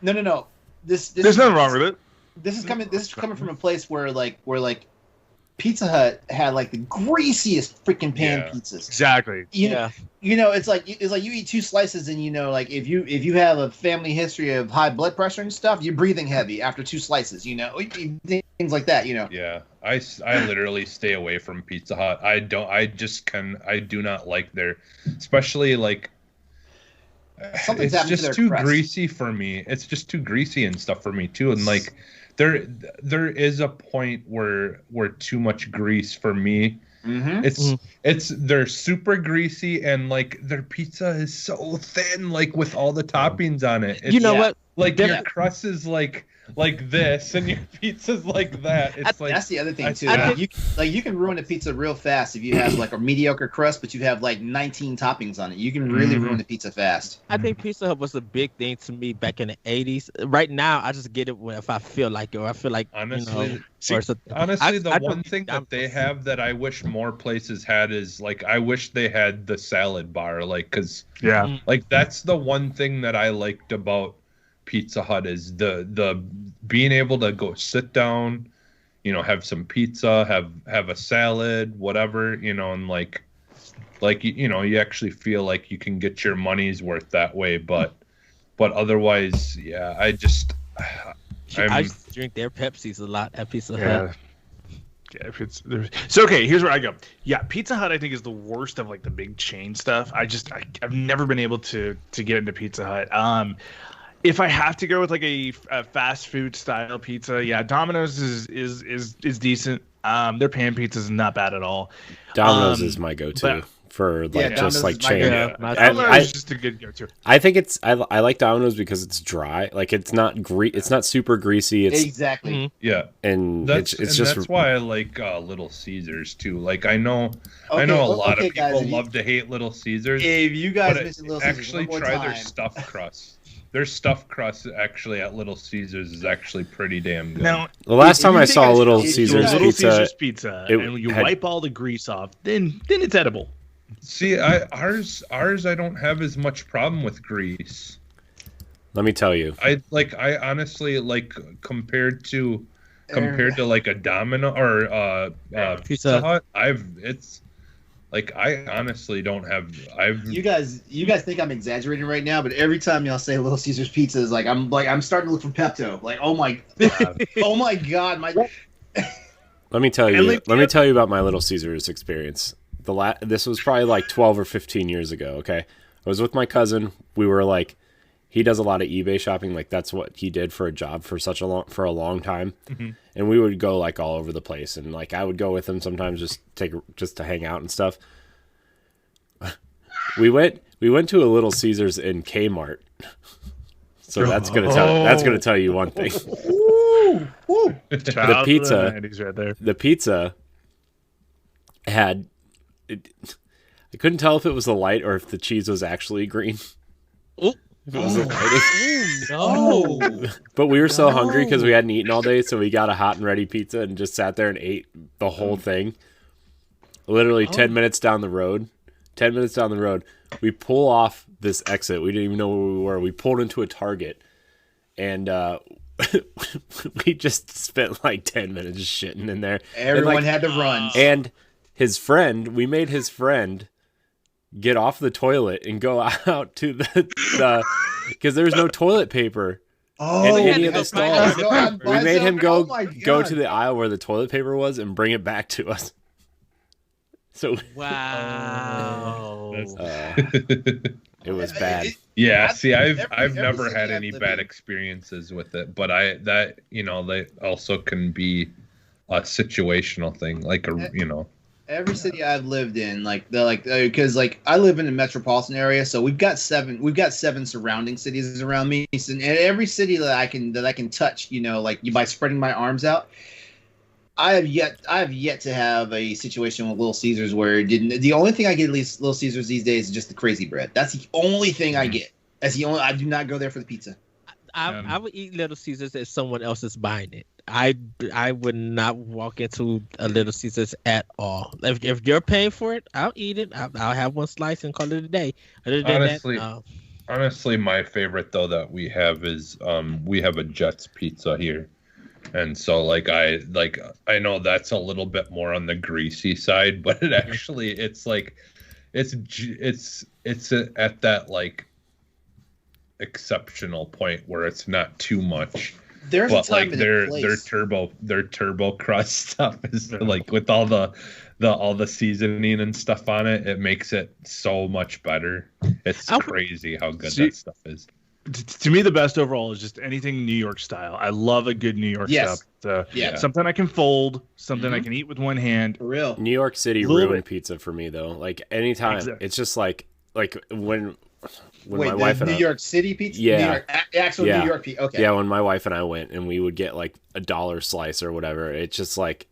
no. This There's nothing wrong with it. This is coming from a place where Pizza Hut had like the greasiest freaking pan pizzas. Exactly. It's like you eat two slices and like if you have a family history of high blood pressure and stuff, you're breathing heavy after two slices. Things like that. Yeah, I literally stay away from Pizza Hut. I do not like their, especially like Something's it's happened to just their too crust. greasy for me. It's just too greasy and stuff for me too. And like there is a point where too much grease for me. It's they're super greasy, and like their pizza is so thin, like with all the toppings on it. It's, You know what? Like your crust is like this, and your pizza's like that. It's like That's the other thing too. I You can ruin a pizza real fast if you have like a mediocre crust, but you have like 19 toppings on it. You can really ruin the pizza fast. I think Pizza Hut was a big thing to me back in the 80s. Right now, I just get it if I feel like it, or I feel like, honestly, I the one thing that they have that I wish more places had is like I wish they had the salad bar, like because like that's the one thing that I liked about Pizza Hut is the being able to go sit down, have some pizza, have a salad, whatever, and like you actually feel like you can get your money's worth that way, but otherwise, I just drink their Pepsis a lot at Pizza Hut. Yeah, so okay, here's where I go. Yeah, Pizza Hut I think is the worst of like the big chain stuff. I've never been able to get into Pizza Hut. If I have to go with like a fast food style pizza, Domino's is decent. Their pan pizza is not bad at all. Domino's is my go-to for like just like chain. Domino's is just a good go-to. I think I like Domino's because it's dry. Like it's not it's not super greasy. It's Exactly. Yeah, and that's it's just that's why I like Little Caesars too. Like I know a lot of people guys, love to hate Little Caesars. If you guys but mention Little Caesars actually one more try their time, stuffed crust. Their stuffed crust actually at Little Caesars is actually pretty damn good. Now, the last time I you saw think Little it's- Caesars Little pizza, Caesars pizza, and you wipe all the grease off, then it's edible. See, ours I don't have as much problem with grease. let me tell you, I honestly like compared to like a Domino or Pizza Hut, it's like I honestly don't have you guys think I'm exaggerating right now, but every time y'all say Little Caesars pizza is I'm starting to look for Pepto. Like, oh my oh my god, let me tell you about my Little Caesars experience. This was probably like 12 or 15 years ago. Okay, I was with my cousin. We were like, he does a lot of eBay shopping. Like that's what he did for a job for a long time. And we would go like all over the place. And like I would go with him sometimes just to hang out and stuff. We went to a Little Caesars in Kmart. So that's gonna tell you one thing. The pizza right there. The pizza had I couldn't tell if it was the light or if the cheese was actually green. Oh. If it was the light. No. But we were so hungry because we hadn't eaten all day, so we got a hot and ready pizza and just sat there and ate the whole thing. Literally 10 minutes down the road. 10 minutes down the road, we pull off this exit. We didn't even know where we were. We pulled into a Target, and we just spent like 10 minutes just shitting in there. Everyone had to run. And we made his friend get off the toilet and go out to the because there was no toilet paper in any of the stalls. We made him go to the aisle where the toilet paper was and bring it back to us. So wow, it was bad. Yeah, see, I've never had any bad experiences with it, but they also can be a situational thing, like Every city I've lived in, because I live in a metropolitan area, so we've got seven surrounding cities around me, and every city that I can touch, by spreading my arms out. I have yet to have a situation with Little Caesars where it didn't. The only thing I get at least Little Caesars these days is just the crazy bread. That's the only thing I get. That's the only. I do not go there for the pizza. I would eat Little Caesars if someone else is buying it. I would not walk into a Little Caesars at all. If you're paying for it, I'll eat it. I'll have one slice and call it a day. Other than honestly, my favorite though that we have is we have a Jets pizza here. And so I know that's a little bit more on the greasy side, but it actually it's at that like exceptional point where it's not too much. There's but a time and a place. their turbo crust stuff is like with all the seasoning and stuff on it, it makes it so much better. It's crazy how good See- that stuff is. To me, the best overall is just anything New York style. I love a good New York Yes. stuff. Yeah. Something I can fold, something I Mhm. can eat with one hand. For real. New York City Little ruined bit. pizza for me though. Like anytime, Exactly. it's just like when Wait, my the wife and New I, York City pizza? Yeah. New York, actual Yeah. New York pizza. Okay. yeah, when my wife and I went and we would get like a dollar slice or whatever, it's just like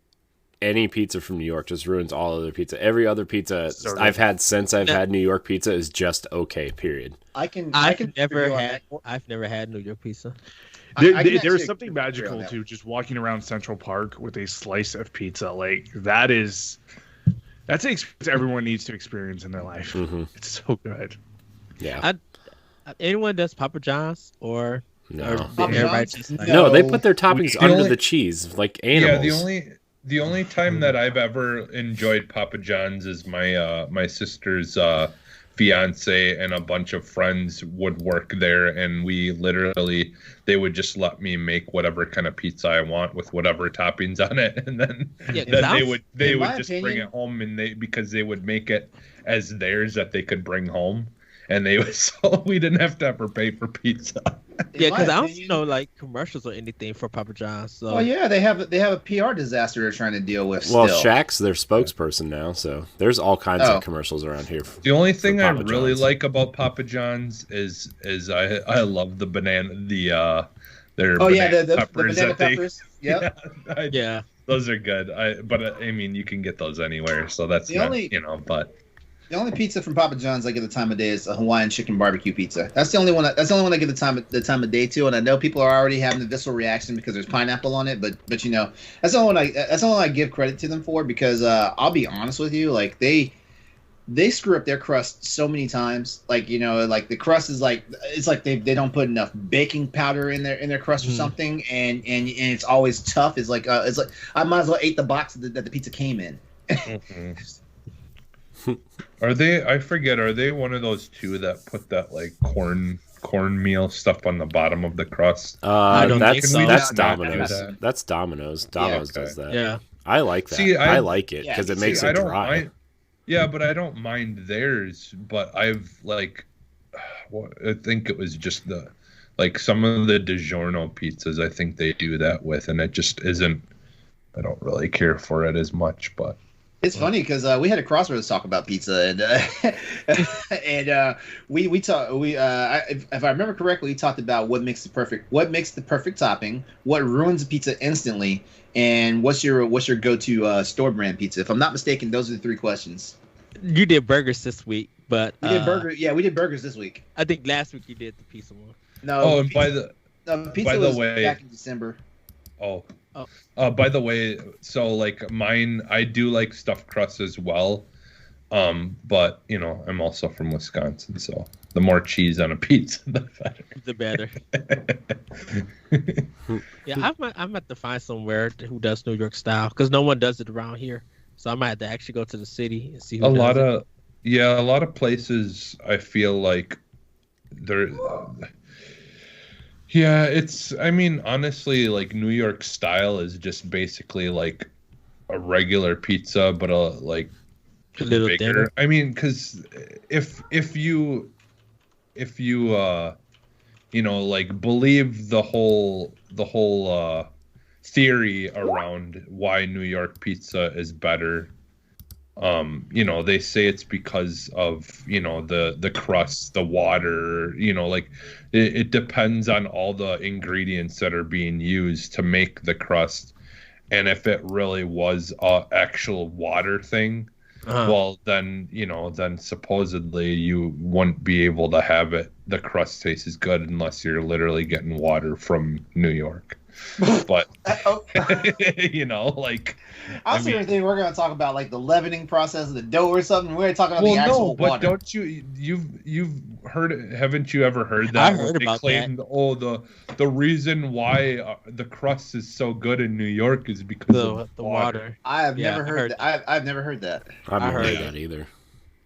any pizza from New York just ruins all other pizza. Every other pizza So good. I've had since I've Yeah. had New York pizza is just okay. Period. I can I've agree never on had. that. I've never had New York pizza. There I can is actually something agree on magical that. to just walking around Central Park with a slice of pizza. Like that's an experience everyone needs to experience in their life. hmm It's so good. Yeah. Anyone does Papa John's or No. Papa everybody John's? just like, No, they No. put their toppings The under only- the cheese like animals. Yeah, the only time that I've ever enjoyed Papa John's is my my sister's fiance and a bunch of friends would work there, and they would just let me make whatever kind of pizza I want with whatever toppings on it, and then Yeah, 'cause then I they was- would in my just bring opinion- it home, and because they would make it as theirs that they could bring home, and they would so we didn't have to ever pay for pizza. In yeah, my because I don't opinion- know like commercials or anything for Papa John's. So Well, yeah, they have a PR disaster they're trying to deal with. Well, still. Shaq's their spokesperson now, so there's all kinds Oh. of commercials around here. The only thing I Papa really John's. like about Papa John's is I love the banana their Oh yeah, banana the peppers banana that they peppers. Yep. yeah, those are good. But I mean you can get those anywhere, so that's The not only- but The only pizza from Papa John's I get the time of day is a Hawaiian chicken barbecue pizza. That's the only one. That's the only one I get the time of day to. And I know people are already having a visceral reaction because there's pineapple on it. But that's the only one I give credit to them for because I'll be honest with you, like they screw up their crust so many times. Like like the crust is like it's like they don't put enough baking powder in their crust or something, and it's always tough. It's like I might as well ate the box that the pizza came in. Are they? I forget. Are they one of those two that put that like cornmeal stuff on the bottom of the crust? I don't think That's so. that's Can we not do Domino's. that? That's Domino's. Domino's okay. does that. yeah. I like that. See, I like it yeah, because it see, makes I it don't dry. mind. Yeah, but I don't mind theirs. But I've like, well, I think it was just some of the DiGiorno pizzas. I think they do that with, and it just isn't. I don't really care for it as much, but It's funny because we had a crossroads talk about pizza, and we talked. If I remember correctly, we talked about what makes the perfect topping, what ruins a pizza instantly, and what's your go-to store brand pizza. If I'm not mistaken, those are the three questions. You did burgers this week, but We did burger. Yeah, we did burgers this week. I think last week you did the pizza one. No, and pizza by the was way- back in December. By the way, so like mine, I do like stuffed crust as well. But I'm also from Wisconsin, so the more cheese on a pizza, the better. The better. Yeah, I might have to find somewhere who does New York style because no one does it around here. So I might have to actually go to the city and see who a does lot it. a lot of places I feel like they're I mean honestly, like New York style is just basically like a regular pizza but a little bigger. thinner. I mean, because if you like believe the whole theory around why New York pizza is better, they say it's because of the crust, the water, like it depends on all the ingredients that are being used to make the crust, and if it really was a actual water thing, well then then supposedly you wouldn't be able to have it. The crust tastes as good unless you're literally getting water from New York. But like I was thinking we're going to talk about like the leavening process of the dough or something. We're talking about the actual but water. don't you've heard it? Haven't you ever heard that? I heard they about claimed, the reason why the crust is so good in New York is because of The water. I have Yeah, never I heard heard that. I've never heard that. I've never heard heard it. that either.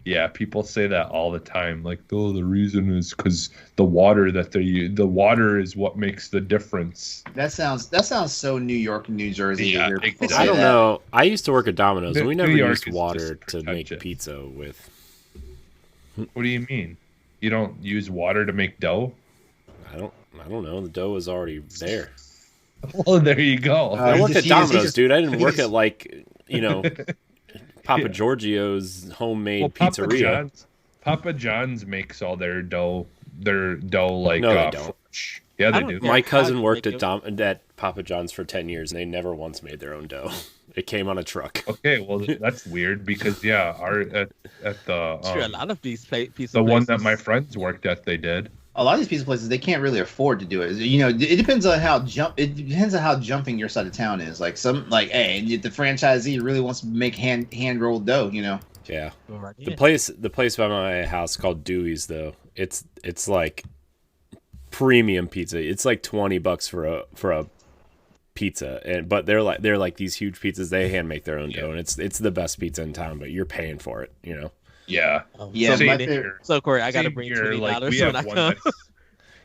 Yeah, people say that all the time. Like, the reason is because the water that they use. The water is what makes the difference. That sounds so New York and New Jersey. to Yeah, hear people exactly. say I don't that. know. I used to work at Domino's, and we New never York used is water just to make pretentious. pizza with. What do you mean? You don't use water to make dough? I don't know. The dough was already there. Well, there you go. I he worked just- at he just- Domino's, dude. I didn't he work just- at like, Papa Giorgio's homemade pizzeria. Papa John's makes all their dough like No, they don't. fresh. Yeah, I they don't do. My cousin I'd worked make at Papa John's for 10 years, and they never once made their own dough. It came on a truck. Okay, well that's weird because our at the Sure, a lot of these pieces. the one that my friends worked at, they did. A lot of these pizza places, they can't really afford to do it. It depends on how jumping your side of town is. Like hey, if the franchisee really wants to make hand rolled dough, Yeah. Right, The place by my house called Dewey's, though, it's like premium pizza. It's like $20 for a pizza, but they're like these huge pizzas. They hand make their own dough, and it's the best pizza in town. But you're paying for it, Yeah. Yeah, Same my here. favorite- So Corey, I gotta Same bring here, $20 like, we when have I one come.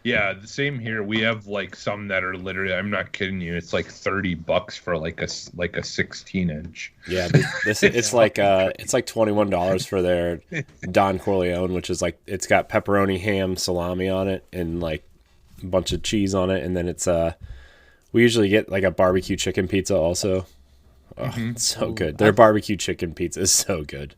Yeah, the same here. We have like some that are literally, I'm not kidding you, it's like $30 for like a 16-inch. Yeah, it's like $21 for their Don Corleone, which is like it's got pepperoni, ham, salami on it, and like a bunch of cheese on it, and then it's we usually get like a barbecue chicken pizza also. Oh, it's so good. Their barbecue chicken pizza is so good.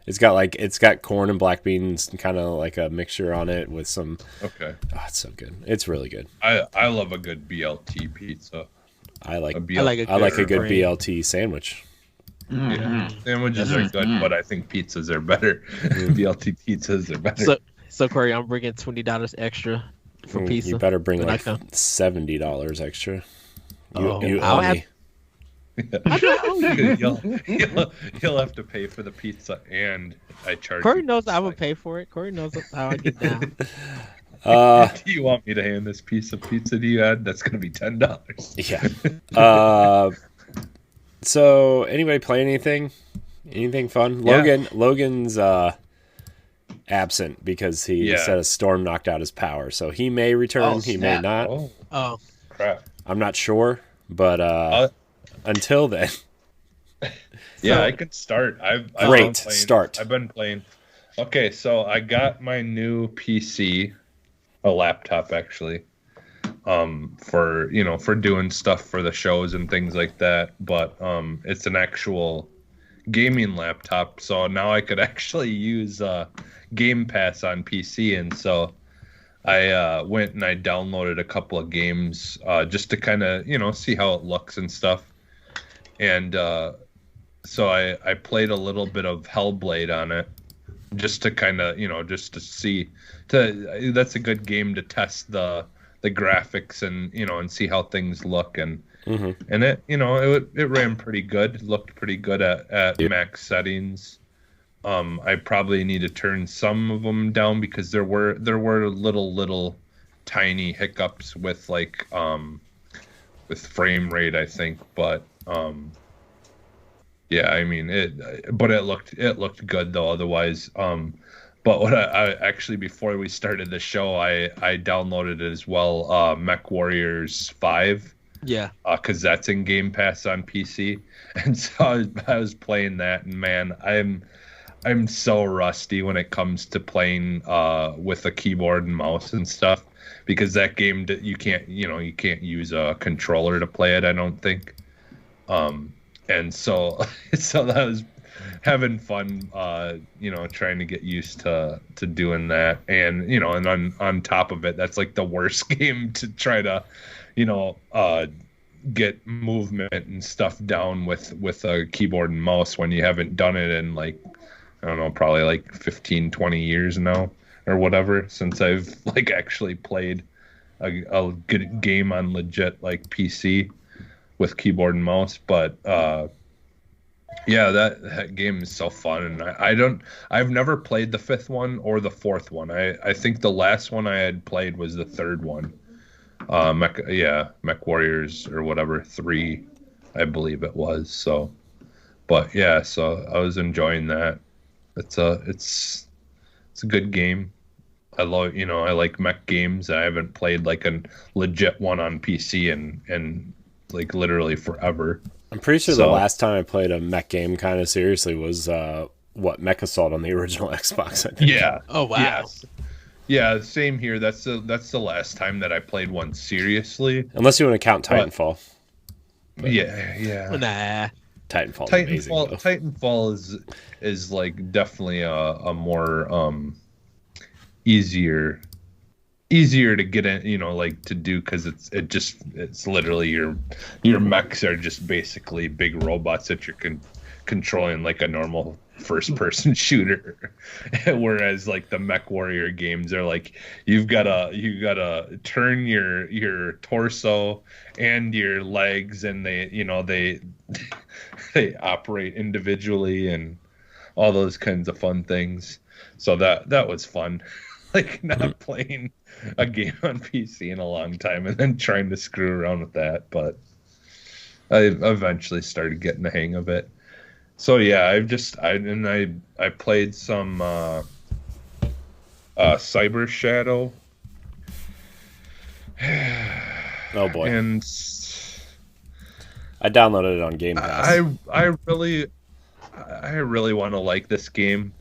It's got corn and black beans, kind of like a mixture on it with some. Okay. Oh, it's so good. It's really good. I love a good BLT pizza. I like A I like a a good cream. BLT sandwich. Yeah. Sandwiches are good, but I think pizzas are better. BLT pizzas are better. So Corey, I'm bringing $20 extra for pizza. You better bring when I like come. $70 extra. Oh, you I'll owe have- me. You'll have to pay for the pizza, and I charge. Corey you. knows I would pay for it. Corey knows how I get down. Do you want me to hand this piece of pizza to you, Ed? That's going to be $10. Yeah. So anybody play anything? Anything fun? Yeah. Logan's absent because he said a storm knocked out his power. So he may return, Oh, he may snap. not. Oh, Crap. I'm not sure, but until then, Yeah, I can start. I've Great, been playing, start. I've been playing. Okay, so I got my new PC, a laptop actually, for doing stuff for the shows and things like that. But it's an actual gaming laptop, so now I could actually use Game Pass on PC, and so I went and I downloaded a couple of games just to kind of see how it looks and stuff. And so I played a little bit of Hellblade on it, just to kind of just to see. That's a good game to test the graphics and see how things look, and and it ran pretty good. It looked pretty good at max settings. I probably need to turn some of them down because there were little tiny hiccups with with frame rate, I think, but yeah, I mean it looked good though otherwise. But what I actually, before we started the show, I downloaded it as well, Mech Warriors 5. yeah. Because that's in Game Pass on PC, and so I was playing that, and man, I'm so rusty when it comes to playing with a keyboard and mouse and stuff, because that game you can't use a controller to play it, I don't think. And so that was having fun, trying to get used to doing that, and and on top of it, that's like the worst game to try to get movement and stuff down with a keyboard and mouse when you haven't done it in I don't know, probably like 15-20 years now or whatever, since I've actually played a good game on legit PC with keyboard and mouse. But yeah, that game is so fun, and I've never played the 5th one or the 4th one. I think the last one I had played was the 3rd one. Mech Warriors or whatever 3, I believe it was. So, but yeah, so I was enjoying that. It's a good game. I love I like mech games. I haven't played a legit one on PC and literally forever. I'm pretty sure the last time I played a mech game kind of seriously was Mech Assault on the original Xbox, I think. Yeah. Oh wow. Yes. Yeah, same here. That's the last time that I played one seriously. Unless you want to count But- Titanfall. Yeah. Nah. Titanfall's amazing though. Titanfall is like definitely a more easier to get in, like to do, because it's literally your mechs are just basically big robots that you're controlling like a normal first person shooter. Whereas like the Mech Warrior games are like you gotta turn your torso and your legs, and they they operate individually and all those kinds of fun things. So that was fun. Like not playing a game on PC in a long time and then trying to screw around with that, but I eventually started getting the hang of it. So yeah, I played some Cyber Shadow. Oh boy. And I downloaded it on Game Pass. I really want to like this game,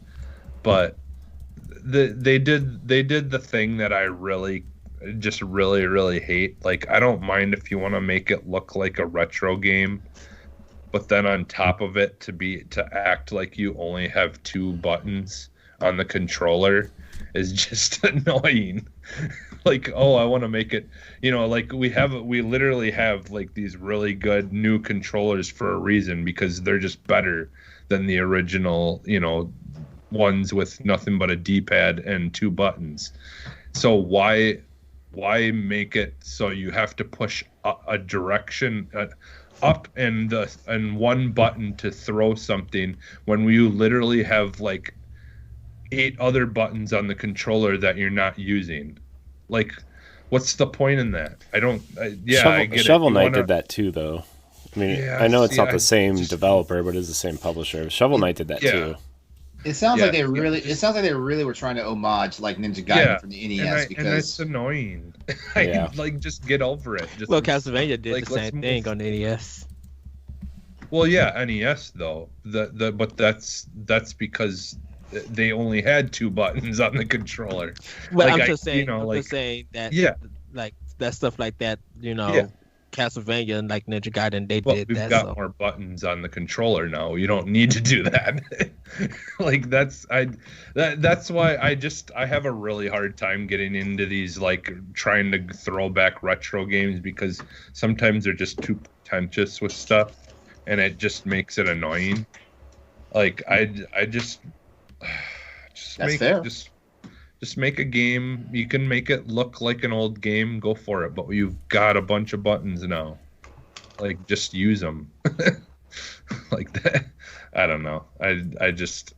but they did the thing that I really hate. Like, I don't mind if you want to make it look like a retro game, but then on top of it to act like you only have 2 buttons on the controller is just annoying. Like, oh, I want to make it, like we literally have like these really good new controllers for a reason, because they're just better than the original, ones with nothing but a D-pad and 2 buttons. So why make it so you have to push a direction up and 1 button to throw something, when you literally have like 8 other buttons on the controller that you're not using? Like, what's the point in that? I get Shovel it. Knight did that too, though. I mean, Yeah, I know it's see, not the same just- developer, but it's the same publisher. Shovel Knight did that too. It sounds Yeah, like they really. yeah. It sounds like they really were trying to homage like Ninja Gaiden Yeah, from the NES and it's annoying. Yeah. Like, just get over it. Just, Well, Castlevania did like, the let's same move. thing on the NES. Well, yeah, NES though. But that's because they only had 2 buttons on the controller. But Like, I'm just saying, like, that, yeah. like that stuff like that, Yeah. Castlevania and like Ninja Gaiden, they Well, did we've that. got So. more buttons on the controller now. You don't need to do that. Like, that's why I have a really hard time getting into these, like, trying to throw back retro games, because sometimes they're just too pretentious with stuff, and it just makes it annoying. Like, I just That's fair. just make a game. You can make it look like an old game, go for it, but you've got a bunch of buttons now. Like, just use them. Like that. I don't know. I just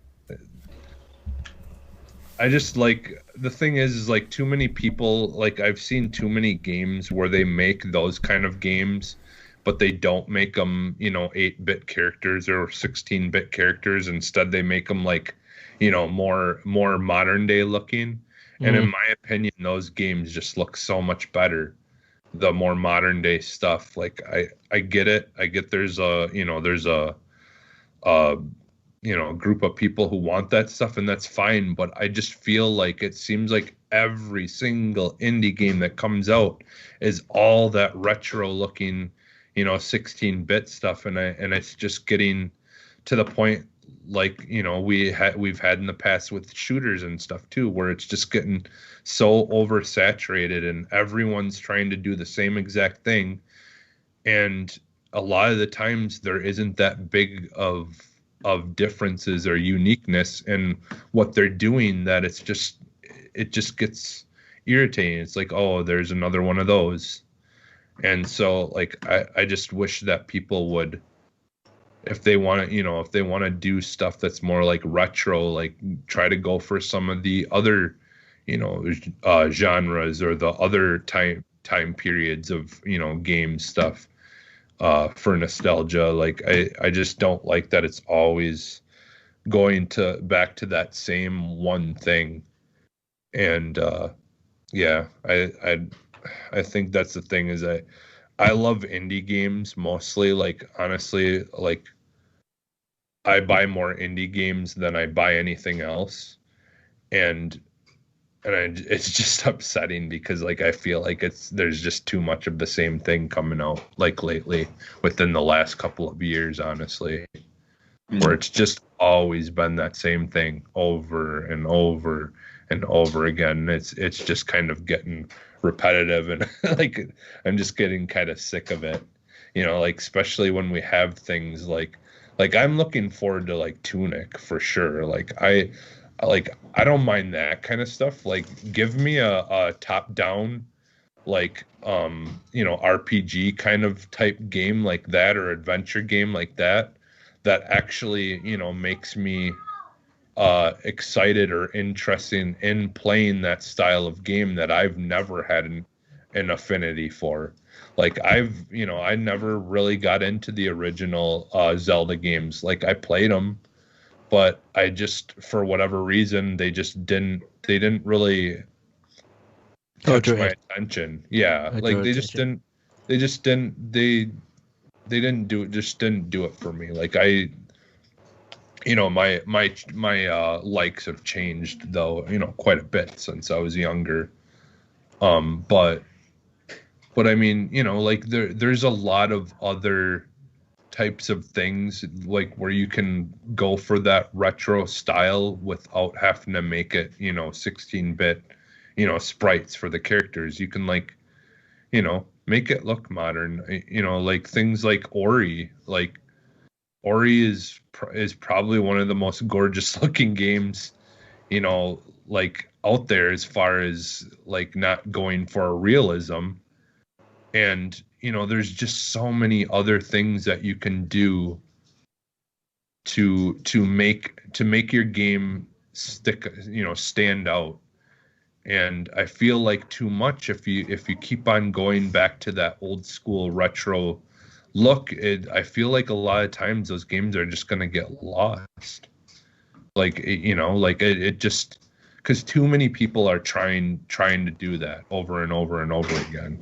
like, the thing is like, too many people, like, I've seen too many games where they make those kind of games, but they don't make them 8-bit characters or 16-bit characters. Instead, they make them like more modern day looking. And in my opinion, those games just look so much better, the more modern day stuff. Like, I get it. I get there's a group of people who want that stuff, and that's fine. But I just feel like it seems like every single indie game that comes out is all that retro looking, 16-bit stuff, and it's just getting to the point, like, we've had in the past with shooters and stuff too, where it's just getting so oversaturated and everyone's trying to do the same exact thing, and a lot of the times there isn't that big of differences or uniqueness in what they're doing, that it just gets irritating. It's like, oh, there's another one of those. And so, like, I just wish that people would, if they want to do stuff that's more like retro, like, try to go for some of the other genres or the other time periods of game stuff, for nostalgia. Like, I just don't like that it's always going back to that same one thing. And yeah, I think that's the thing, is I love indie games mostly. Like, honestly, like, I buy more indie games than I buy anything else. And it's just upsetting because like I feel like there's just too much of the same thing coming out like lately within the last couple of years, honestly, where it's just always been that same thing over and over and over again. It's just kind of getting repetitive, and like I'm just getting kind of sick of it, like especially when we have things like I'm looking forward to like Tunic for sure. I don't mind that kind of stuff. Like, give me a top-down, like, RPG kind of type game like that, or adventure game like that actually, makes me excited or interesting in playing that style of game that I've never had an affinity for. Like, I never really got into the original Zelda games. Like, I played them, but I just, for whatever reason, they didn't really catch my attention. Yeah, like they didn't do it for me. Like my likes have changed though, quite a bit since I was younger. But I mean, like there's a lot of other types of things like where you can go for that retro style without having to make it 16-bit sprites for the characters. You can make it look modern, like things like Ori. Like Ori is probably one of the most gorgeous looking games like out there, as far as like not going for realism. And there's just so many other things that you can do to make your game stand out. And I feel like too much if you keep on going back to that old school retro look, I feel like a lot of times those games are just going to get lost. Like, it just, because too many people are trying to do that over and over and over again.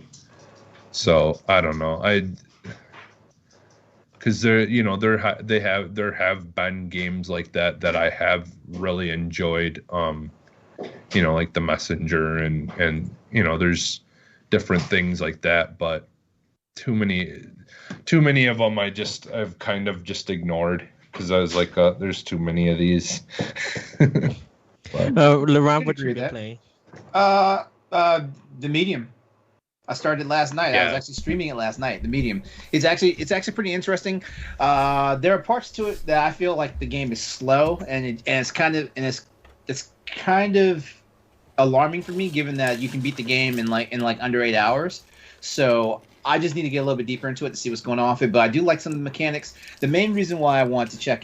So I don't know. Because there have been games like that I have really enjoyed. Like The Messenger and there's different things like that. But too many of them I've kind of just ignored because I was like, there's too many of these. LeRon, what you been playing? The Medium. I started last night. Yeah. I was actually streaming it last night. The Medium. It's actually pretty interesting. There are parts to it that I feel like the game is slow, and it's kind of alarming for me, given that you can beat the game in like under 8 hours. So I just need to get a little bit deeper into it to see what's going on with it. But I do like some of the mechanics. The main reason why I wanted to check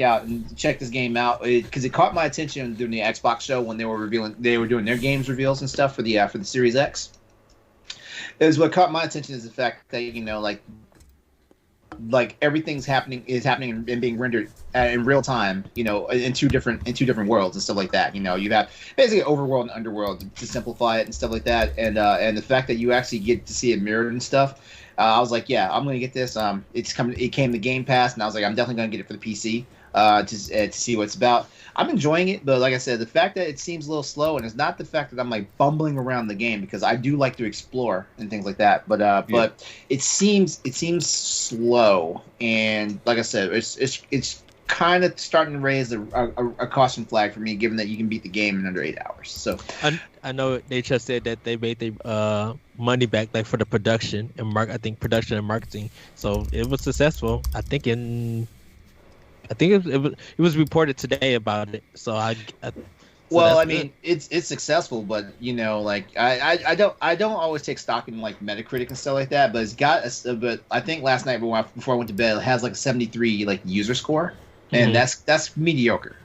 this game out, because it caught my attention during the Xbox show when they were doing their games reveals and stuff for the Series X. What caught my attention is the fact that like everything's happening and being rendered in real time, in two different worlds and stuff like that. You have basically overworld and underworld to simplify it and stuff like that, and the fact that you actually get to see it mirrored and stuff. I was like, yeah, I'm gonna get this. It came to Game Pass, and I was like, I'm definitely gonna get it for the PC to see what it's about. I'm enjoying it, but like I said, the fact that it seems a little slow, and it's not the fact that I'm like bumbling around the game, because I do like to explore and things like that. But it seems slow, and like I said, it's kind of starting to raise a caution flag for me, given that you can beat the game in under 8 hours. So I know they just said that they made their money back, like for the production and production and marketing. So it was successful. I think it was reported today about it. So I mean, it's successful, but like I don't always take stock in like Metacritic and stuff like that. But but I think last night before I went to bed, it has like a 73 like user score, and that's mediocre.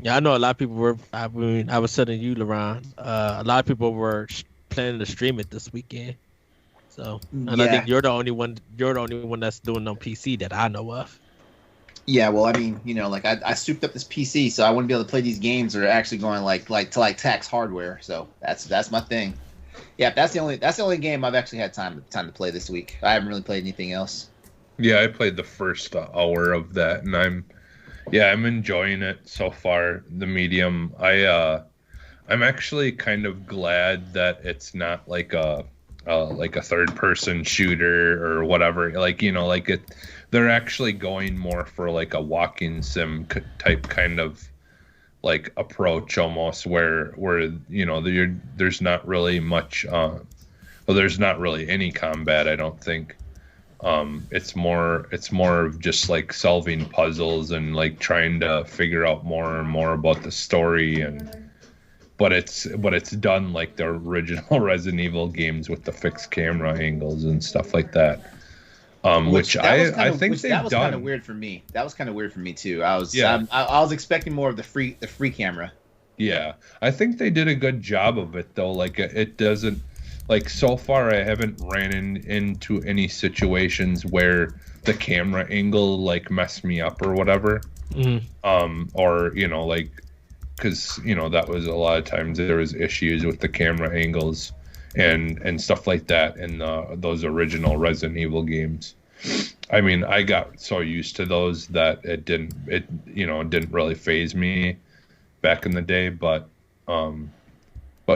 Yeah, I know a lot of people were. I was telling you, LeRon, a lot of people were planning to stream it this weekend. So, and I think you're the only one. You're the only one that's doing it on PC that I know of. Yeah, well, I mean, like I souped up this PC, so I wouldn't be able to play these games that are actually going to tax hardware. So that's my thing. Yeah, that's the only game I've actually had time to play this week. I haven't really played anything else. Yeah, I played the first hour of that, and I'm enjoying it so far. The Medium, I'm I'm actually kind of glad that it's not like a third person shooter or whatever. Like, you know, like they're actually going more for like a walking sim type kind of like approach almost, where you know there's not really much. Well, there's not really any combat, I don't think. It's more of just like solving puzzles and like trying to figure out more and more about the story, and but it's done like the original Resident Evil games with the fixed camera angles and stuff like that. Which I think that was kind of weird for me. That was kind of weird for me too. I was expecting more of the free camera. Yeah, I think they did a good job of it though. Like it doesn't, like so far I haven't ran into any situations where the camera angle like messed me up or whatever. Or you know, like, because you know that was a lot of times there was issues with the camera angles and stuff like that in those original Resident Evil games. I mean, I got so used to those that it didn't really faze me back in the day, but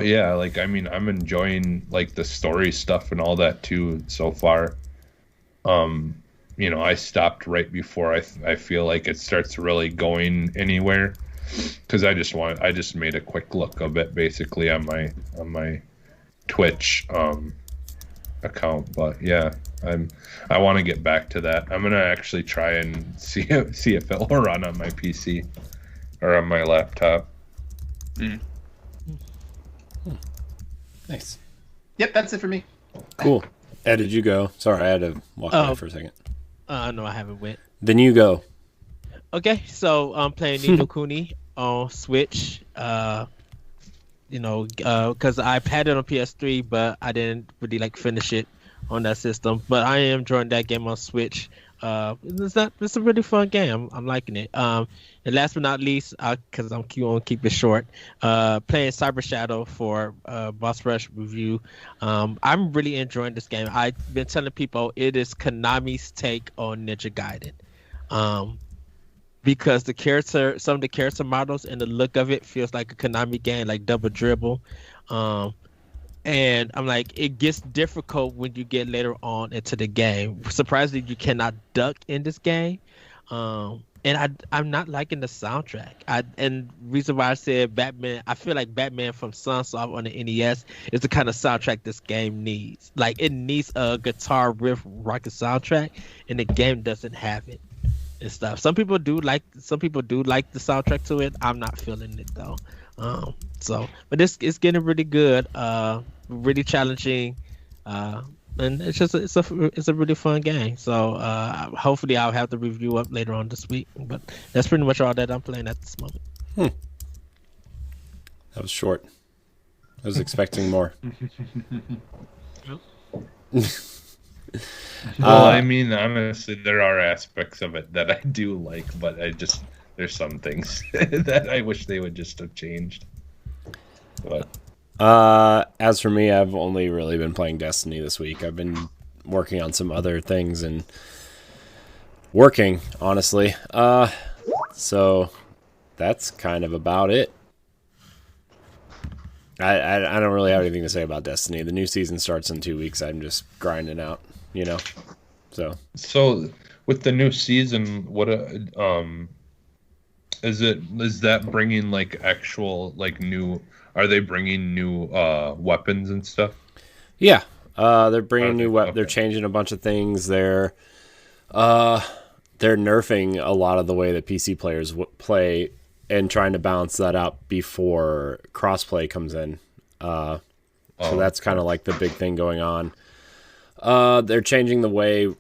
yeah, like, I mean, I'm enjoying like the story stuff and all that too so far. You know, I stopped right before I feel like it starts really going anywhere, because I just made a quick look of it basically on my Twitch account. But yeah, I want to get back to that. I'm gonna actually try and see if it will run on my PC or on my laptop. Nice. Yep, that's it for me. Cool. Ed, did you go? Sorry, I had to walk away for a second. No, I haven't went. Then you go. Okay, so I'm playing Ni no Kuni on Switch. You know, because I've had it on PS3, but I didn't really like finish it on that system. But I am enjoying that game on Switch. It's a really fun game. I'm liking it. And last but not least, because I'm going to keep it short, playing Cyber Shadow for Boss Rush review. I'm really enjoying this game. I've been telling people it is Konami's take on Ninja Gaiden. Because some of the character models and the look of it feels like a Konami game, like Double Dribble. And I'm like, it gets difficult when you get later on into the game. Surprisingly, you cannot duck in this game. And I'm not liking the soundtrack. And reason why I said Batman, I feel like Batman from Sunsoft on the NES is the kind of soundtrack this game needs. Like, it needs a guitar riff rocket soundtrack, and the game doesn't have it and stuff. Some people do like the soundtrack to it. I'm not feeling it though. But it's getting really good, really challenging, and it's a really fun game. So hopefully I'll have the review up later on this week. But that's pretty much all that I'm playing at this moment. That was short. I was expecting more. Well, I mean, honestly, there are aspects of it that I do like, but there's some things that I wish they would just have changed. But as for me, I've only really been playing Destiny this week. I've been working on some other things and working, honestly. So that's kind of about it. I don't really have anything to say about Destiny. The new season starts in 2 weeks. I'm just grinding out, you know. So with the new season, what is that bringing like actual like new? Are they bringing new weapons and stuff? Yeah, they're bringing new weapons. Okay. They're changing a bunch of things. They're nerfing a lot of the way that PC players play and trying to balance that out before crossplay comes in. So that's kind of like the big thing going on. They're changing the way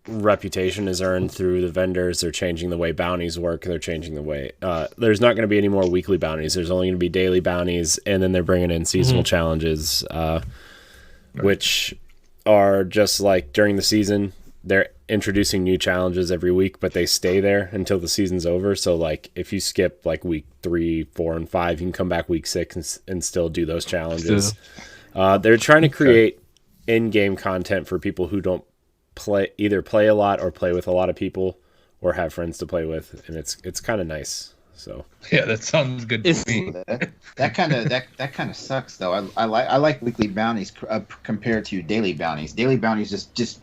reputation is earned through the vendors. They're changing the way bounties work. They're changing the way there's not going to be any more weekly bounties. There's only going to be daily bounties, and then they're bringing in seasonal challenges, which are just like during the season. They're introducing new challenges every week, but they stay there until the season's over. So like if you skip like week 3, 4, and 5, you can come back week 6 and still do those challenges. They're trying to create in-game content for people who don't either play a lot or play with a lot of people or have friends to play with, and it's kind of nice. So Yeah, that sounds good to me. That kind of sucks though. I like weekly bounties compared to daily bounties. Daily bounties just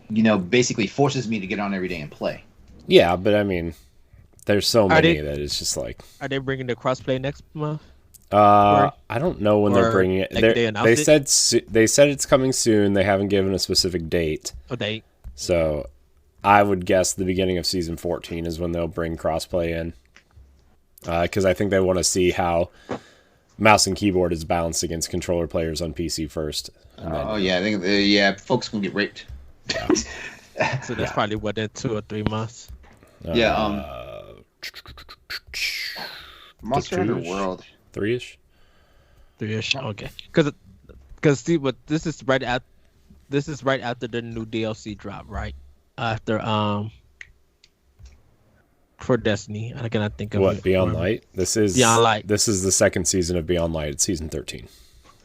basically forces me to get on every day and play. yeah, but I mean, there's so many that it's just like. Are they bringing the crossplay next month? I don't know when they're bringing it. Like they said it's coming soon. They haven't given a specific date. A date. So I would guess the beginning of season 14 is when they'll bring crossplay in. Because I think they want to see how mouse and keyboard is balanced against controller players on PC first. I think folks gonna get raped. Yeah. So that's probably what, in 2 or 3 months. Monster Hunter World. 3-ish. 3-ish. Okay. Because see, what this is right after the new DLC drop, right? After for Destiny. I cannot think of What, it. Beyond Light? This is Beyond Light. This is the second season of Beyond Light. It's season 13.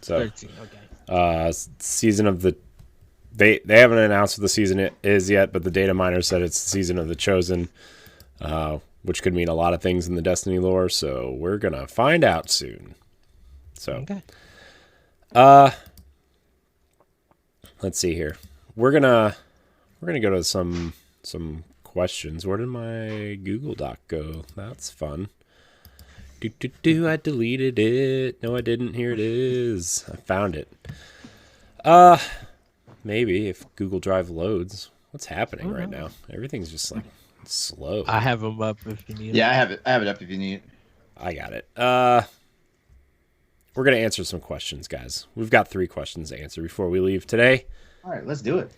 So 13. Okay. Season of the they haven't announced what the season is yet, but the data miner said it's the season of the Chosen, which could mean a lot of things in the Destiny lore. So we're gonna find out soon. So, let's see here. We're gonna go to some questions. Where did my Google Doc go? That's fun. I deleted it. No, I didn't. Here it is. I found it. Maybe if Google Drive loads. What's happening right now? Everything's just like slow. I have them up if you need it. Yeah, I have it up if you need it. I got it. We're gonna answer some questions, guys. We've got 3 questions to answer before we leave today. All right, let's do it.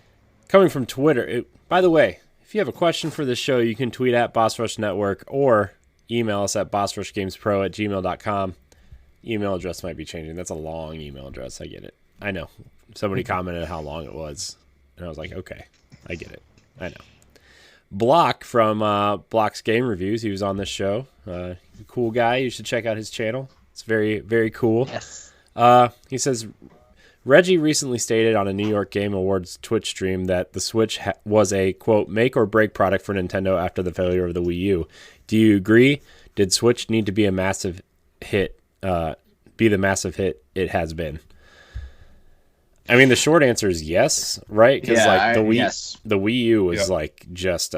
Coming from Twitter. By the way, if you have a question for this show, you can tweet at Boss Rush Network or email us at bossrushgamespro@gmail.com. Email address might be changing. That's a long email address. I get it. I know. Somebody commented how long it was, and I was like, okay, I get it. I know. Block from Block's Game Reviews. He was on this show. Cool guy. You should check out his channel. It's very, very cool. Yes. He says, Reggie recently stated on a New York Game Awards Twitch stream that the Switch was a, quote, make or break product for Nintendo after the failure of the Wii U. Do you agree? Did Switch need to be a massive hit, be the massive hit it has been? I mean, the short answer is yes, right? Because the Wii U was like just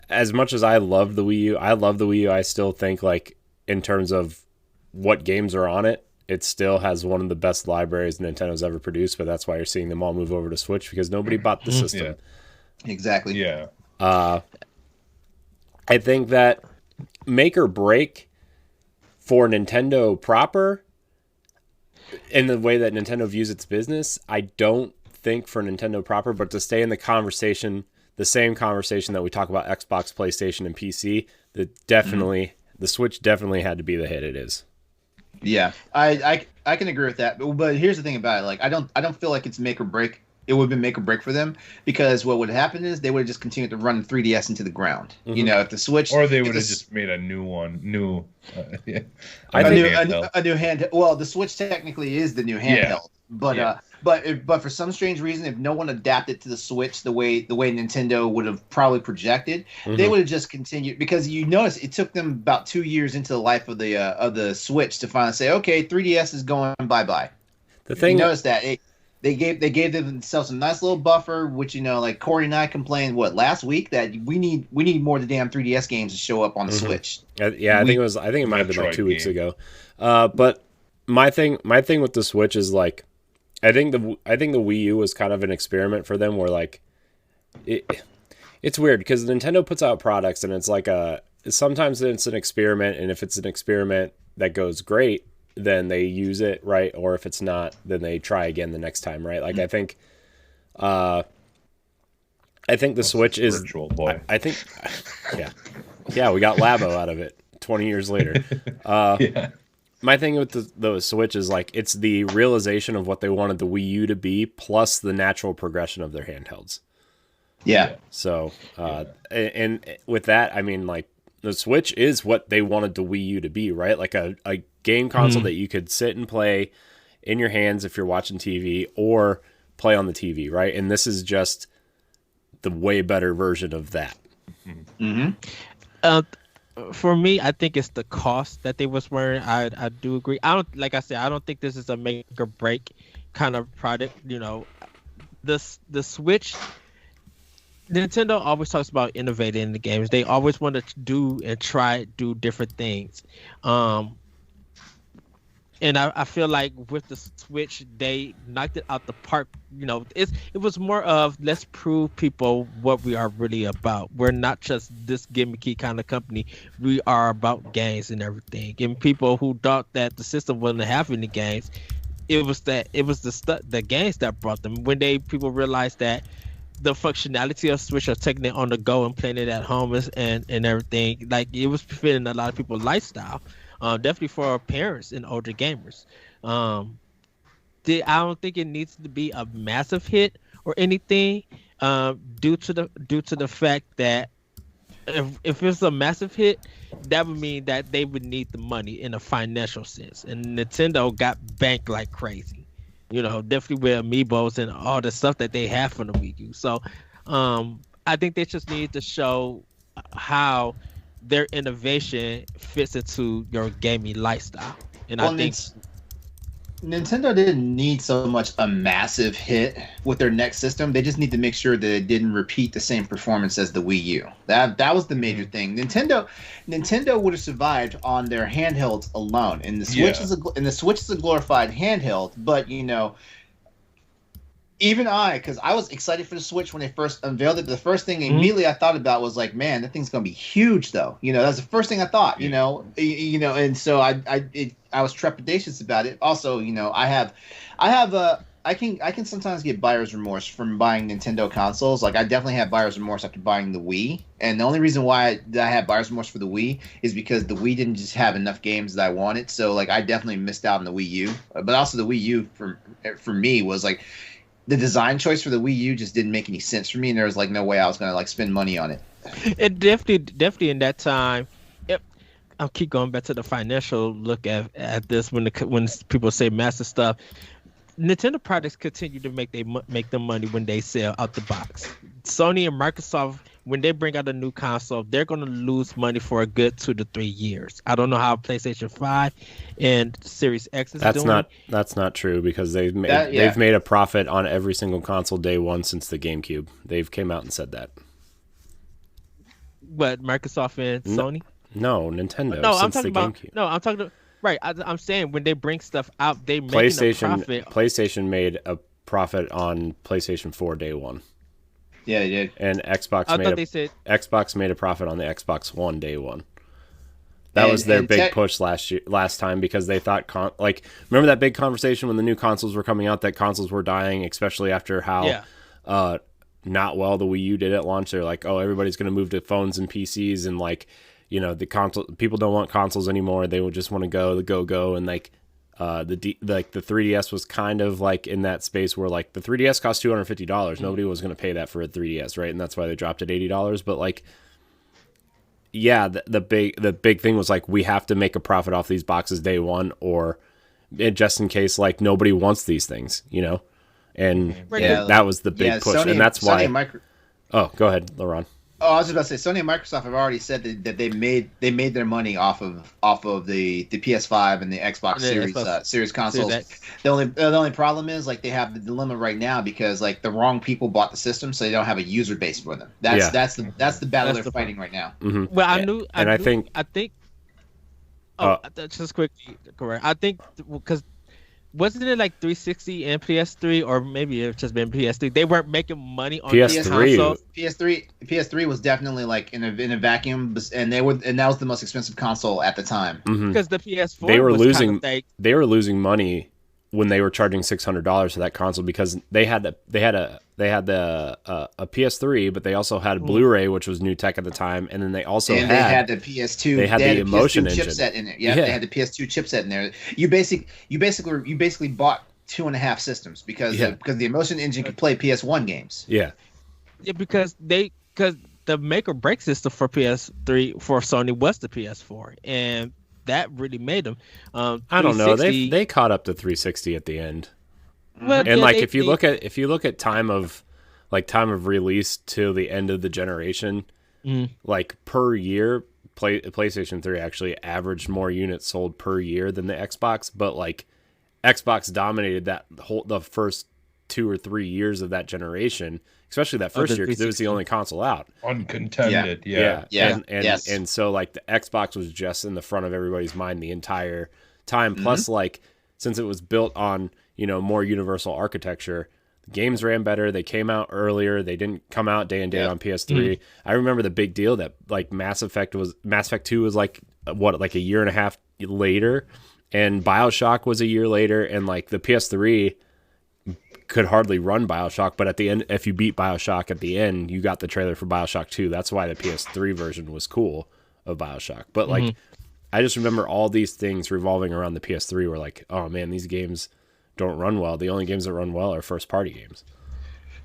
as much as I love the Wii U. I love the Wii U. I still think like in terms of what games are on it, it still has one of the best libraries Nintendo's ever produced. But that's why you're seeing them all move over to Switch because nobody bought the system. Yeah. Exactly. Yeah. I think that make or break for Nintendo proper. In the way that Nintendo views its business, I don't think for Nintendo proper, but to stay in the conversation, the same conversation that we talk about Xbox, PlayStation, and PC, the Switch definitely had to be the hit it is. Yeah, I can agree with that. But here's the thing about it: like I don't feel like it's make or break. It would have been make or break for them because what would happen is they would have just continued to run 3DS into the ground. Mm-hmm. You know, if the Switch, or they would have just made a new one, a new handheld. Well, the Switch technically is the new handheld, but for some strange reason, if no one adapted to the Switch the way Nintendo would have probably projected, they would have just continued because you notice it took them about 2 years into the life of the Switch to finally say, okay, 3DS is going bye bye. The thing, you notice that. They gave themselves a nice little buffer, which like Corey and I complained last week that we need more of the damn 3DS games to show up on the Switch. I think it might have been like 2 weeks ago. But my thing with the Switch is like, I think the Wii U was kind of an experiment for them where like it's weird because Nintendo puts out products and it's like sometimes it's an experiment, and if it's an experiment that goes great, then they use it, right? Or if it's not, then they try again the next time, right? Like I think the Switch is virtual boy. I think yeah, we got Labo out of it 20 years later. My thing with the Switch is like it's the realization of what they wanted the Wii U to be plus the natural progression of their handhelds. Yeah. So and with that, I mean like the Switch is what they wanted the Wii U to be, right? Like a game console that you could sit and play in your hands if you're watching TV or play on the TV, right? And this is just the way better version of that. For me, I think it's the cost that they was wearing. I do agree. I don't like I said. I don't think this is a make or break kind of product. The Switch. Nintendo always talks about innovating in the games. They always want to do and do different things. And I feel like with the Switch, they knocked it out the park. It was more of let's prove people what we are really about. We're not just this gimmicky kind of company. We are about games and everything. And people who thought that the system wouldn't have any games, it was the games that brought them. When people realized that the functionality of Switch of taking it on the go and playing it at home and everything, like it was fitting a lot of people's lifestyle. Definitely for our parents and older gamers. I don't think it needs to be a massive hit or anything, due to the fact that if it's a massive hit, that would mean that they would need the money in a financial sense, and Nintendo got banked like crazy. Definitely with amiibos and all the stuff that they have from the Wii U. So, I think they just need to show how their innovation fits into your gaming lifestyle. And I think Nintendo didn't need so much a massive hit with their next system. They just need to make sure that it didn't repeat the same performance as the Wii U. That was the major thing. Nintendo would have survived on their handhelds alone. And the Switch is a glorified handheld, but even because I was excited for the Switch when they first unveiled it. But the first thing immediately I thought about was like, man, that thing's gonna be huge, though. That's the first thing I thought. And so I was trepidatious about it. Also, I can sometimes get buyer's remorse from buying Nintendo consoles. Like I definitely had buyer's remorse after buying the Wii, and the only reason why I had buyer's remorse for the Wii is because the Wii didn't just have enough games that I wanted. So like I definitely missed out on the Wii U. But also the Wii U for me was like, the design choice for the Wii U just didn't make any sense for me, and there was like no way I was gonna like spend money on it. It definitely in that time. I'll keep going back to the financial look at this when people say massive stuff. Nintendo products continue to make the money when they sell out the box. Sony and Microsoft, when they bring out a new console, they're going to lose money for a good 2 to 3 years. I don't know how PlayStation 5 and Series X is doing. That's not true, because they've made a profit on every single console day one since the GameCube. They've came out and said that. What, Microsoft and Sony? No, Nintendo. No, since I'm talking about. Right, I'm saying when they bring stuff out, they make a profit. PlayStation made a profit on PlayStation 4 day one. Yeah, they did. And Xbox made a profit on the Xbox One day one. That was their big push last time, because they thought remember that big conversation when the new consoles were coming out that consoles were dying, especially after how not well the Wii U did at launch. They're like, oh, everybody's going to move to phones and PCs, and the console people don't want consoles anymore. They will just want to go, and the 3DS was kind of like in that space where like the 3DS cost $250. Nobody was going to pay that for a 3DS, right? And that's why they dropped it $80. But the big thing was like, we have to make a profit off these boxes day one, or just in case like nobody wants these things, And that was the big push, Sony, and that's why. Oh, go ahead, LeRon. Oh, I was just about to say, Sony and Microsoft have already said that they made their money off of the PS5 and the Xbox Series consoles. The only problem is like they have the dilemma right now because like the wrong people bought the system, so they don't have a user base for them. That's the battle they're fighting right now. Mm-hmm. Well, I think. Just quickly, correct. I think because. Wasn't it like 360 and PS3, or maybe it's just been PS3? They weren't making money on PS3. PS3 was definitely like in a vacuum, and that was the most expensive console at the time. Because the PS4 they were losing money when they were charging $600 for that console, because they had a PS3, but they also had Blu-ray, which was new tech at the time, and then they also had the PS2. They had the emotion engine chipset in it. Yeah, they had the PS2 chipset in there. You basically bought 2.5 systems because the emotion engine could play PS1 games. Yeah, because the make or break system for PS3 for Sony was the PS4, and that really made them. I don't know. They caught up to 360 at the end. Well, and if you look at time of release to the end of the generation, like per year, PlayStation 3 actually averaged more units sold per year than the Xbox, but like Xbox dominated the first 2 or 3 years of that generation, especially that first year because it was the only console out. Uncontended, And so like the Xbox was just in the front of everybody's mind the entire time. Plus, like since it was built on more universal architecture, the games ran better. They came out earlier. They didn't come out day and date on PS3. I remember the big deal that like Mass Effect 2 was like a year and a half later, and BioShock was a year later, and like the PS3 could hardly run BioShock, but at the end, if you beat BioShock at the end, you got the trailer for BioShock 2. That's why the PS3 version was cool of BioShock. But like, I just remember all these things revolving around the PS3 were like, oh man, these games don't run well. The only games that run well are first party games.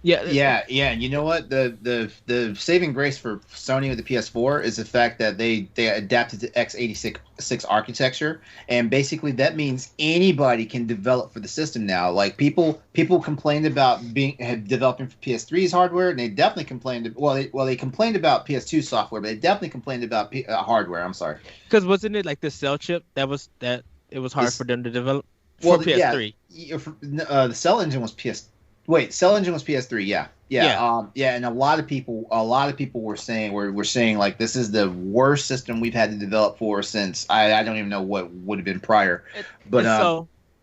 Yeah. And you know what? The saving grace for Sony with the PS4 is the fact that they adapted to x86 architecture, and basically that means anybody can develop for the system now. Like people complained about developing for PS3's hardware, and they definitely complained. They complained about PS2 software, but they definitely complained about hardware. I'm sorry. Because wasn't it like the cell chip that it was hard for them to develop for PS3? The cell engine was Cell Engine was PS3, yeah, and a lot of people were saying like this is the worst system we've had to develop for since I don't even know what would have been prior, but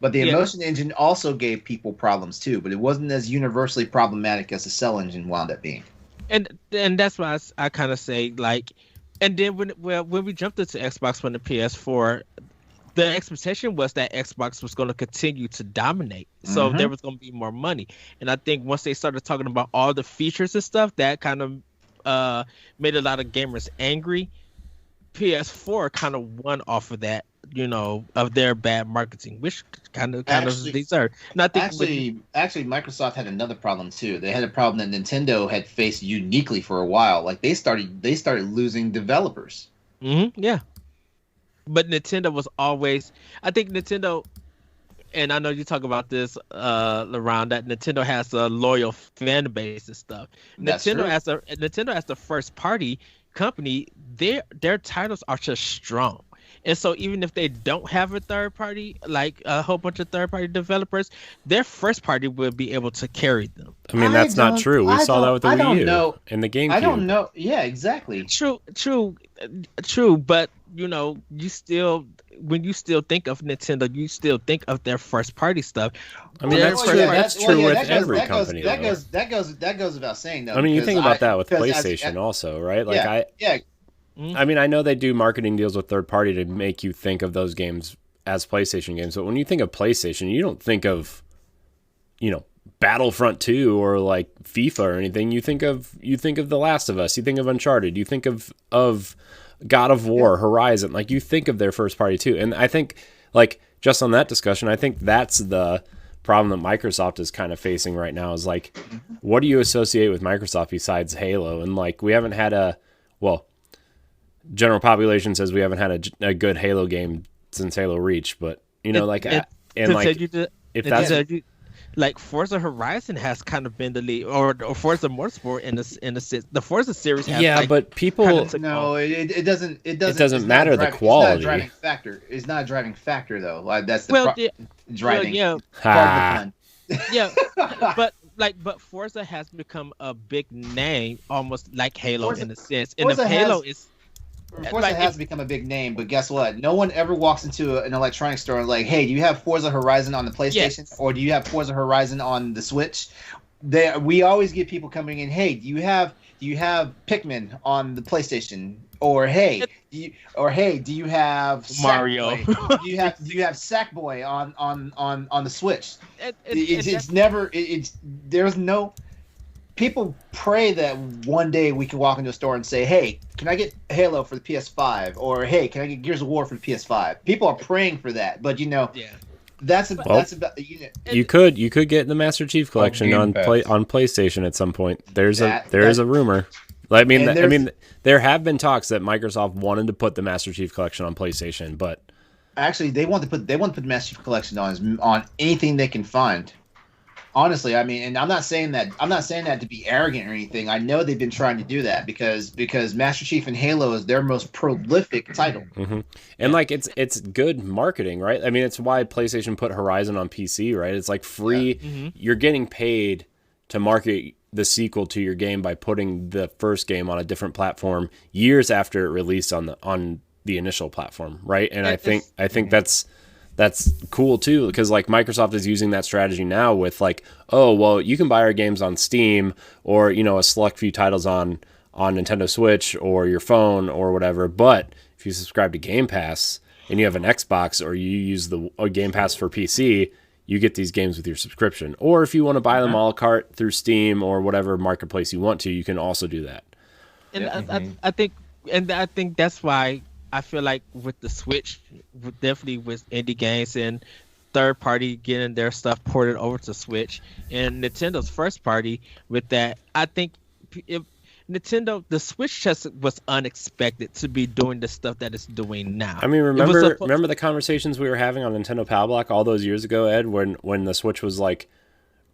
the Emotion Engine also gave people problems too, but it wasn't as universally problematic as the Cell Engine wound up being. And that's why I kind of say like, and then when we jumped into Xbox from the PS4. The expectation was that Xbox was going to continue to dominate. So there was going to be more money. And I think once they started talking about all the features and stuff, that kind of made a lot of gamers angry. PS4 kind of won off of that, of their bad marketing, which kind of deserved. And I think actually, Microsoft had another problem too. They had a problem that Nintendo had faced uniquely for a while. Like they started losing developers. Yeah. But Nintendo was always, I think Nintendo, and I know you talk about this, LeRon, that Nintendo has a loyal fan base and stuff. Nintendo as the first party company, their titles are just strong. And so even if they don't have a third party, like a whole bunch of third party developers, their first party will be able to carry them. I mean, that's not true. We saw that with the Wii U and the GameCube. I don't know. Yeah, exactly. True. But you still, when you still think of Nintendo, you still think of their first party stuff. I mean, that's true with every company. That goes without saying, though. I mean, you think about that with PlayStation also, right? Like I mean, I know they do marketing deals with third party to make you think of those games as PlayStation games, but when you think of PlayStation, you don't think of, Battlefront 2 or like FIFA or anything. You think of The Last of Us. You think of Uncharted. You think of God of War, Horizon. Like you think of their first party too. And I think like just on that discussion, I think that's the problem that Microsoft is kind of facing right now is like, what do you associate with Microsoft besides Halo? And like we haven't had general population says we haven't had a good Halo game since Halo Reach, but like Forza Horizon has kind of been the lead, or Forza Motorsport in a sense. The Forza series has but people it doesn't matter the quality. It's not a driving factor. It's not a driving factor though. Like that's the driving. Part of the fun. But Forza has become a big name, almost like Halo in a sense. And if Halo is Forza has become a big name, but guess what? No one ever walks into an electronics store and like, hey, do you have Forza Horizon on the PlayStation? Or do you have Forza Horizon on the Switch? We always get people coming in, hey, do you have Pikmin on the PlayStation? Or hey, do you have Mario? do you have Sackboy on the Switch? There's no. People pray that one day we can walk into a store and say, hey, can I get Halo for the PS5? Or, hey, can I get Gears of War for the PS5? People are praying for that. But, that's about you could get the Master Chief Collection on PlayStation at some point. There's a rumor. I mean, there have been talks that Microsoft wanted to put the Master Chief Collection on PlayStation, but... Actually, they want to put the Master Chief Collection on anything they can find. Honestly, I mean, and I'm not saying that to be arrogant or anything. I know they've been trying to do that because Master Chief and Halo is their most prolific title. Mm-hmm. And like it's good marketing, right? I mean, it's why PlayStation put Horizon on PC, right? It's like free. Mm-hmm. You're getting paid to market the sequel to your game by putting the first game on a different platform years after it released on the initial platform, right? And I think that's cool too, because like Microsoft is using that strategy now with like, oh well, you can buy our games on Steam or a select few titles on Nintendo Switch or your phone or whatever, but if you subscribe to Game Pass and you have an Xbox or you use the Game Pass for PC, you get these games with your subscription. Or if you want to buy them a la carte through Steam or whatever marketplace you want to, you can also do that. And I think that's why I feel like with the Switch, definitely with indie games and third party getting their stuff ported over to Switch, and Nintendo's first party with that, I think the Switch just was unexpected to be doing the stuff that it's doing now. I mean, remember the conversations we were having on Nintendo Power Block all those years ago, Ed, when the Switch was like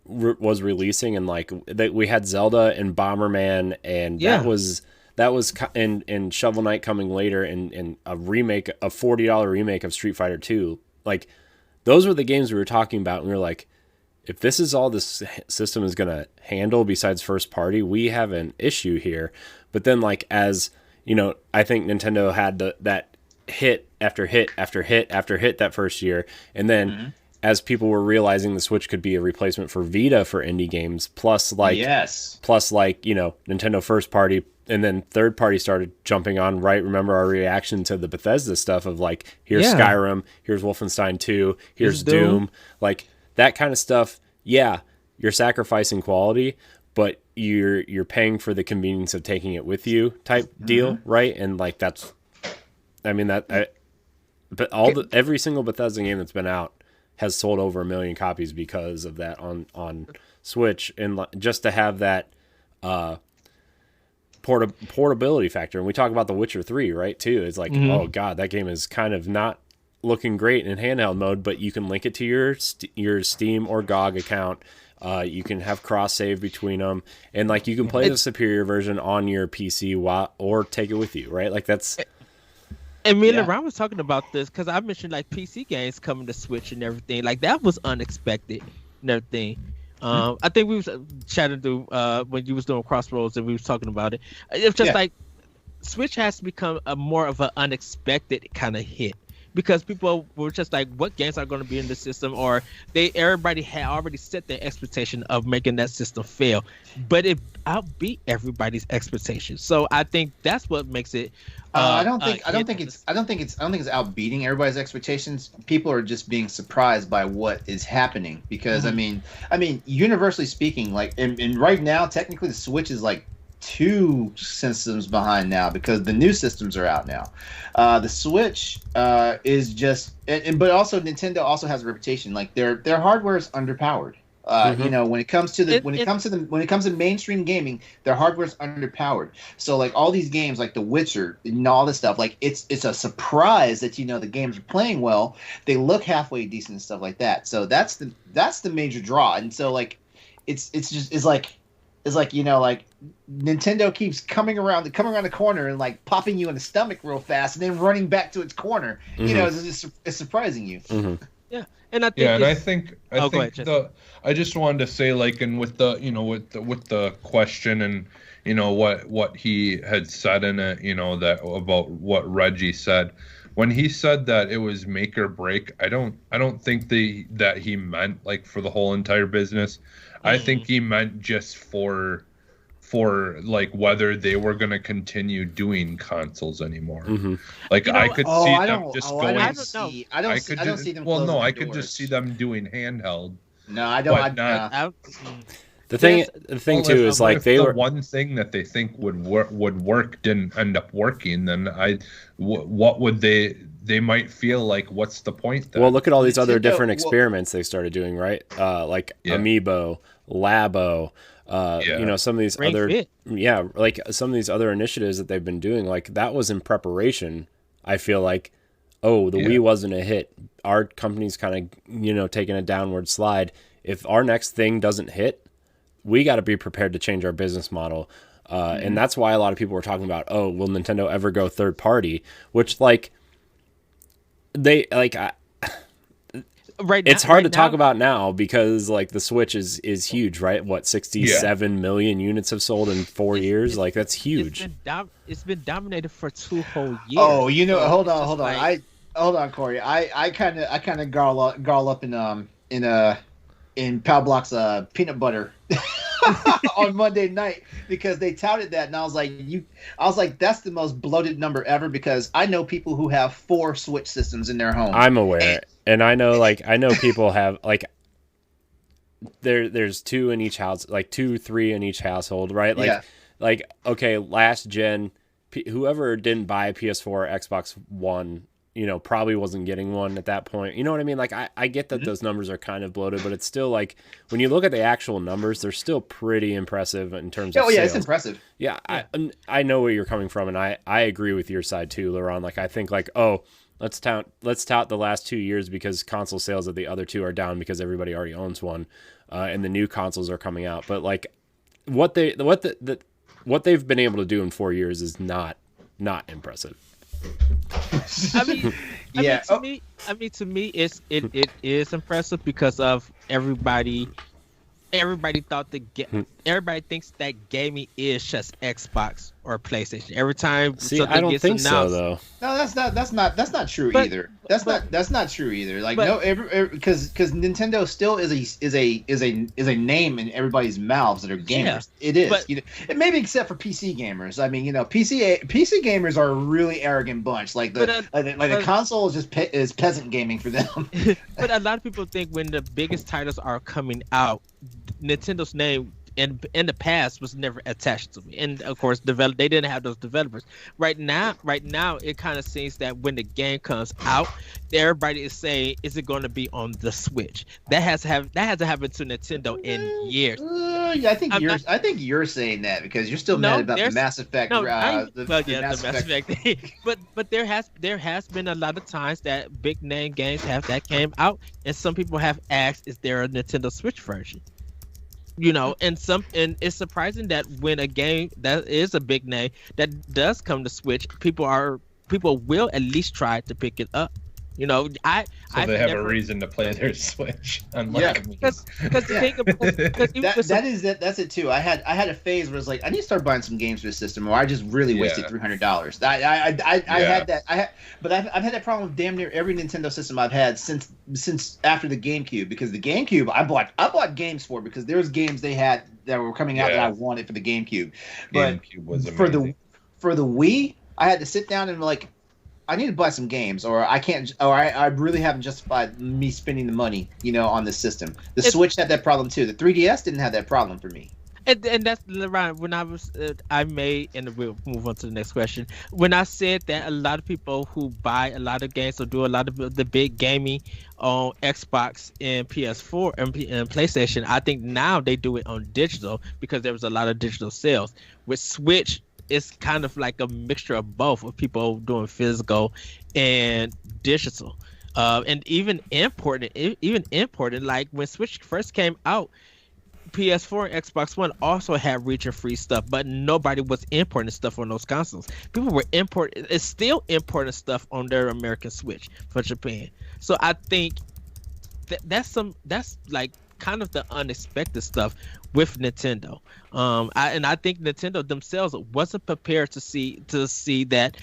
was releasing and like we had Zelda and Bomberman and that was in Shovel Knight coming later and a $40 remake of Street Fighter 2. Like those were the games we were talking about, and we were like, if this is all this system is going to handle besides first party, we have an issue here. But then like as I think Nintendo had that hit after hit after hit after hit that first year, and then as people were realizing the Switch could be a replacement for Vita for indie games, plus Nintendo first party, and then third party started jumping on, right? Remember our reaction to the Bethesda stuff of like, here's Skyrim, here's Wolfenstein 2, here's Doom. Like that kind of stuff. Yeah, you're sacrificing quality, but you're paying for the convenience of taking it with you type deal, right? And like but every single Bethesda game that's been out has sold over 1 million copies because of that on Switch, and just to have that portability factor. And we talk about The Witcher 3, right, too. It's like, oh god, that game is kind of not looking great in handheld mode, but you can link it to your Steam or GOG account. You can have cross save between them, and like you can play the superior version on your PC or take it with you, right? Like that's. And me and LeRon was talking about this because I mentioned like PC games coming to Switch and everything. Like that was unexpected and everything. I think we was chatting through when you was doing Crossroads and we was talking about it. It's just like Switch has become a more of an unexpected kind of hit because people were just like, what games are going to be in the system? Or everybody had already set their expectation of making that system fail, but it outbeat everybody's expectations. So I think that's what makes it. I don't think it's outbeating everybody's expectations. People are just being surprised by what is happening because I mean, universally speaking, like, and right now, technically, the Switch is like 2 systems behind now because the new systems are out now. The Switch is just, but also Nintendo also has a reputation like their hardware is underpowered. When it comes to mainstream gaming, their hardware is underpowered. So like all these games like The Witcher and all this stuff, like it's a surprise that the games are playing well. They look halfway decent and stuff like that. So that's the major draw. And so like it's like Nintendo keeps coming around the corner and like popping you in the stomach real fast and then running back to its corner. It's surprising you. Yeah, and I think I just wanted to say, like, and with the with the question and what he had said in it, that about what Reggie said when he said that it was make or break. I don't think that he meant like for the whole entire business. I think he meant just for like whether they were going to continue doing consoles anymore. Like I could see them just going. I don't see them. Well, no, I could just see them doing handheld. No, I don't. The thing too is like the one thing that they think would work didn't end up working. Then what would they might feel like? What's the point then? Well, look at all these other different experiments they started doing, right? Like Amiibo, Labo. Some of these some of these other initiatives that they've been doing, like that was in preparation. I feel like, the Wii wasn't a hit. Our company's kind of, taking a downward slide. if our next thing doesn't hit, we got to be prepared to change our business model. And that's why a lot of people were talking about, oh, will Nintendo ever go third party? Which like it's hard to talk about now because like the Switch is huge, right? What 67 million units have sold in 4 years? Like that's huge. It's been dominated for 2 whole years. Oh, you know, So hold it's on. just like- Hold on, Corey. I kind of garl up in Pal Block's peanut butter on Monday night because they touted that, and I was like, that's the most bloated number ever because I know people who have 4 Switch systems in their home. I'm aware, and I know people have like there's 2 in each house, like 2, 3 in each household, right? Like okay, last gen, whoever didn't buy a PS4 or Xbox One, you know, probably wasn't getting one at that point. You know what I mean? Like, I get that those numbers are kind of bloated, but it's still like, when you look at the actual numbers, they're still pretty impressive in terms of sales. It's impressive. Yeah, I know where you're coming from, and I agree with your side too, LeRon. Like, I think like, oh, let's tout the last 2 years because console sales of the other 2 are down because everybody already owns one, and the new consoles are coming out. But like, what they've been able to do in 4 years is not impressive. I mean, to me, it is impressive because of everybody thought everybody thinks that gaming is just Xbox or PlayStation. Every time I don't think so though. No, that's not true either. That's not true either. Like because Nintendo still is a name in everybody's mouths that are gamers. Yeah, it is. And maybe except for PC gamers. I mean, you know, PC gamers are a really arrogant bunch. Like the console is just is peasant gaming for them. But a lot of people think when the biggest titles are coming out, Nintendo's name in the past was never attached to me, and of course they didn't have those developers. Right now it kind of seems that when the game comes out, everybody is saying, is it going to be on the Switch? That hasn't happened to Nintendo in years. I think you're saying that because you're still mad about the Mass Effect. The Mass Effect. but there has been a lot of times that big name games that came out, and some people have asked, is there a Nintendo Switch version? You know, and it's surprising that when a game that is a big name that does come to Switch, people will at least try to pick it up. You know, they have a reason to play their Switch. Unlike me. Because that's it too. I had a phase where it's like I need to start buying some games for the system, or I just really wasted $300. I had that. But I've had that problem with damn near every Nintendo system I've had since after the GameCube, because the GameCube I bought games for because there was games they had that were coming out that I wanted for the GameCube. But GameCube was amazing. For the Wii, I had to sit down and like, I need to buy some games, or I can't, or I really haven't justified me spending the money, you know, on this system. The Switch had that problem too. The 3DS didn't have that problem for me. And that's LeRon. When and we'll move on to the next question. When I said that a lot of people who buy a lot of games or do a lot of the big gaming on Xbox and PS4 and PlayStation, I think now they do it on digital because there was a lot of digital sales. With Switch, it's kind of like a mixture of both, of people doing physical and digital, and even imported. Like when Switch first came out, PS4 and Xbox One also had region-free stuff, but nobody was importing stuff on those consoles. People were still importing stuff on their American Switch for Japan. So I think that's like kind of the unexpected stuff with Nintendo. I think Nintendo themselves wasn't prepared to see that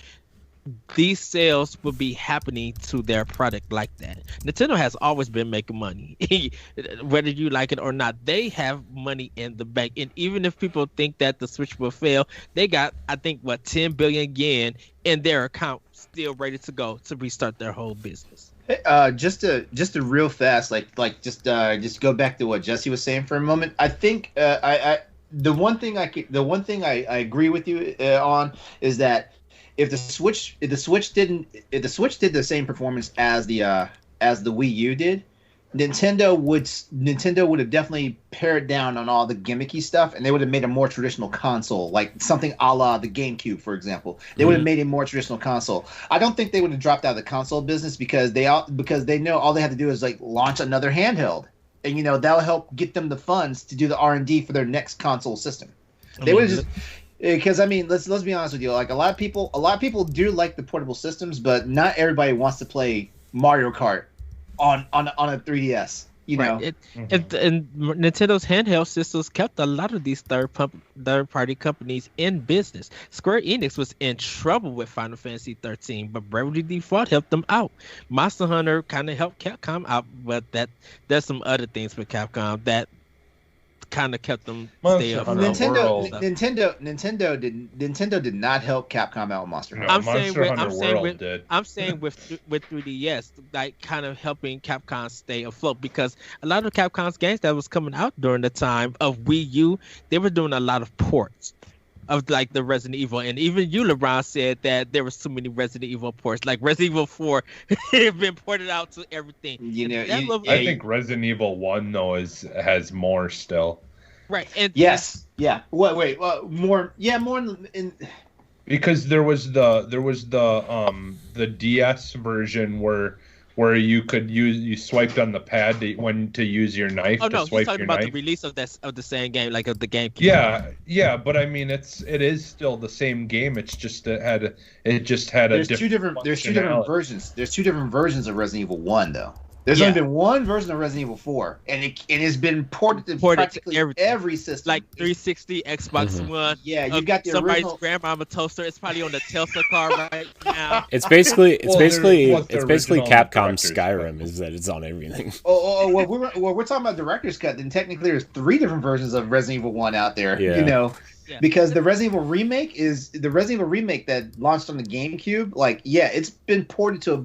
these sales would be happening to their product like that. Nintendo has always been making money. Whether you like it or not, they have money in the bank. And even if people think that the Switch will fail, they got, I think, 10 billion yen in their account still ready to go to restart their whole business. Just a real fast, just go back to what Jesse was saying for a moment. I think the one thing I agree with you on is that if the Switch did the same performance as the Wii U did, Nintendo would have definitely pared down on all the gimmicky stuff, and they would have made a more traditional console, like something a la the GameCube, for example. They would have made a more traditional console. I don't think they would have dropped out of the console business because they know all they have to do is like launch another handheld. and that'll help get them the funds to do the R&D for their next console system. They would just because let's be honest with you. Like a lot of people do like the portable systems, but not everybody wants to play Mario Kart on a 3DS. Right. And Nintendo's handheld systems kept a lot of these third-party companies in business. Square Enix was in trouble with Final Fantasy 13, but Bravely Default helped them out. Monster Hunter kind of helped Capcom out, but there's some other things with Capcom that kind of kept them stay up. Nintendo did not help Capcom out with Monster Hunter. I'm saying with 3DS, like kind of helping Capcom stay afloat, because a lot of Capcom's games that was coming out during the time of Wii U, they were doing a lot of ports of like the Resident Evil, and even you, LeRon, said that there was too many Resident Evil ports. Like Resident Evil 4 have been ported out to everything. I think Resident Evil 1 though has more still. Right. And More in because there was the DS version where you swiped on the pad to use your knife. Oh no, swipe he's talking your about knife. the release of the same game, like of the GameCube. Yeah, but I mean it is still the same game. It's just had there's two different versions. There's two different versions of Resident Evil 1 though. There's only been one version of Resident Evil 4, and it has been ported to practically every system. Like 360, Xbox One. Yeah, you got the somebody's original grandmama toaster. It's probably on the Tesla car right now. It's basically original Capcom's Skyrim is that it's on everything. We're talking about director's cut. Then technically, there's 3 different versions of Resident Evil 1 out there. Yeah. Because the Resident Evil remake that launched on the GameCube. Like, it's been ported to a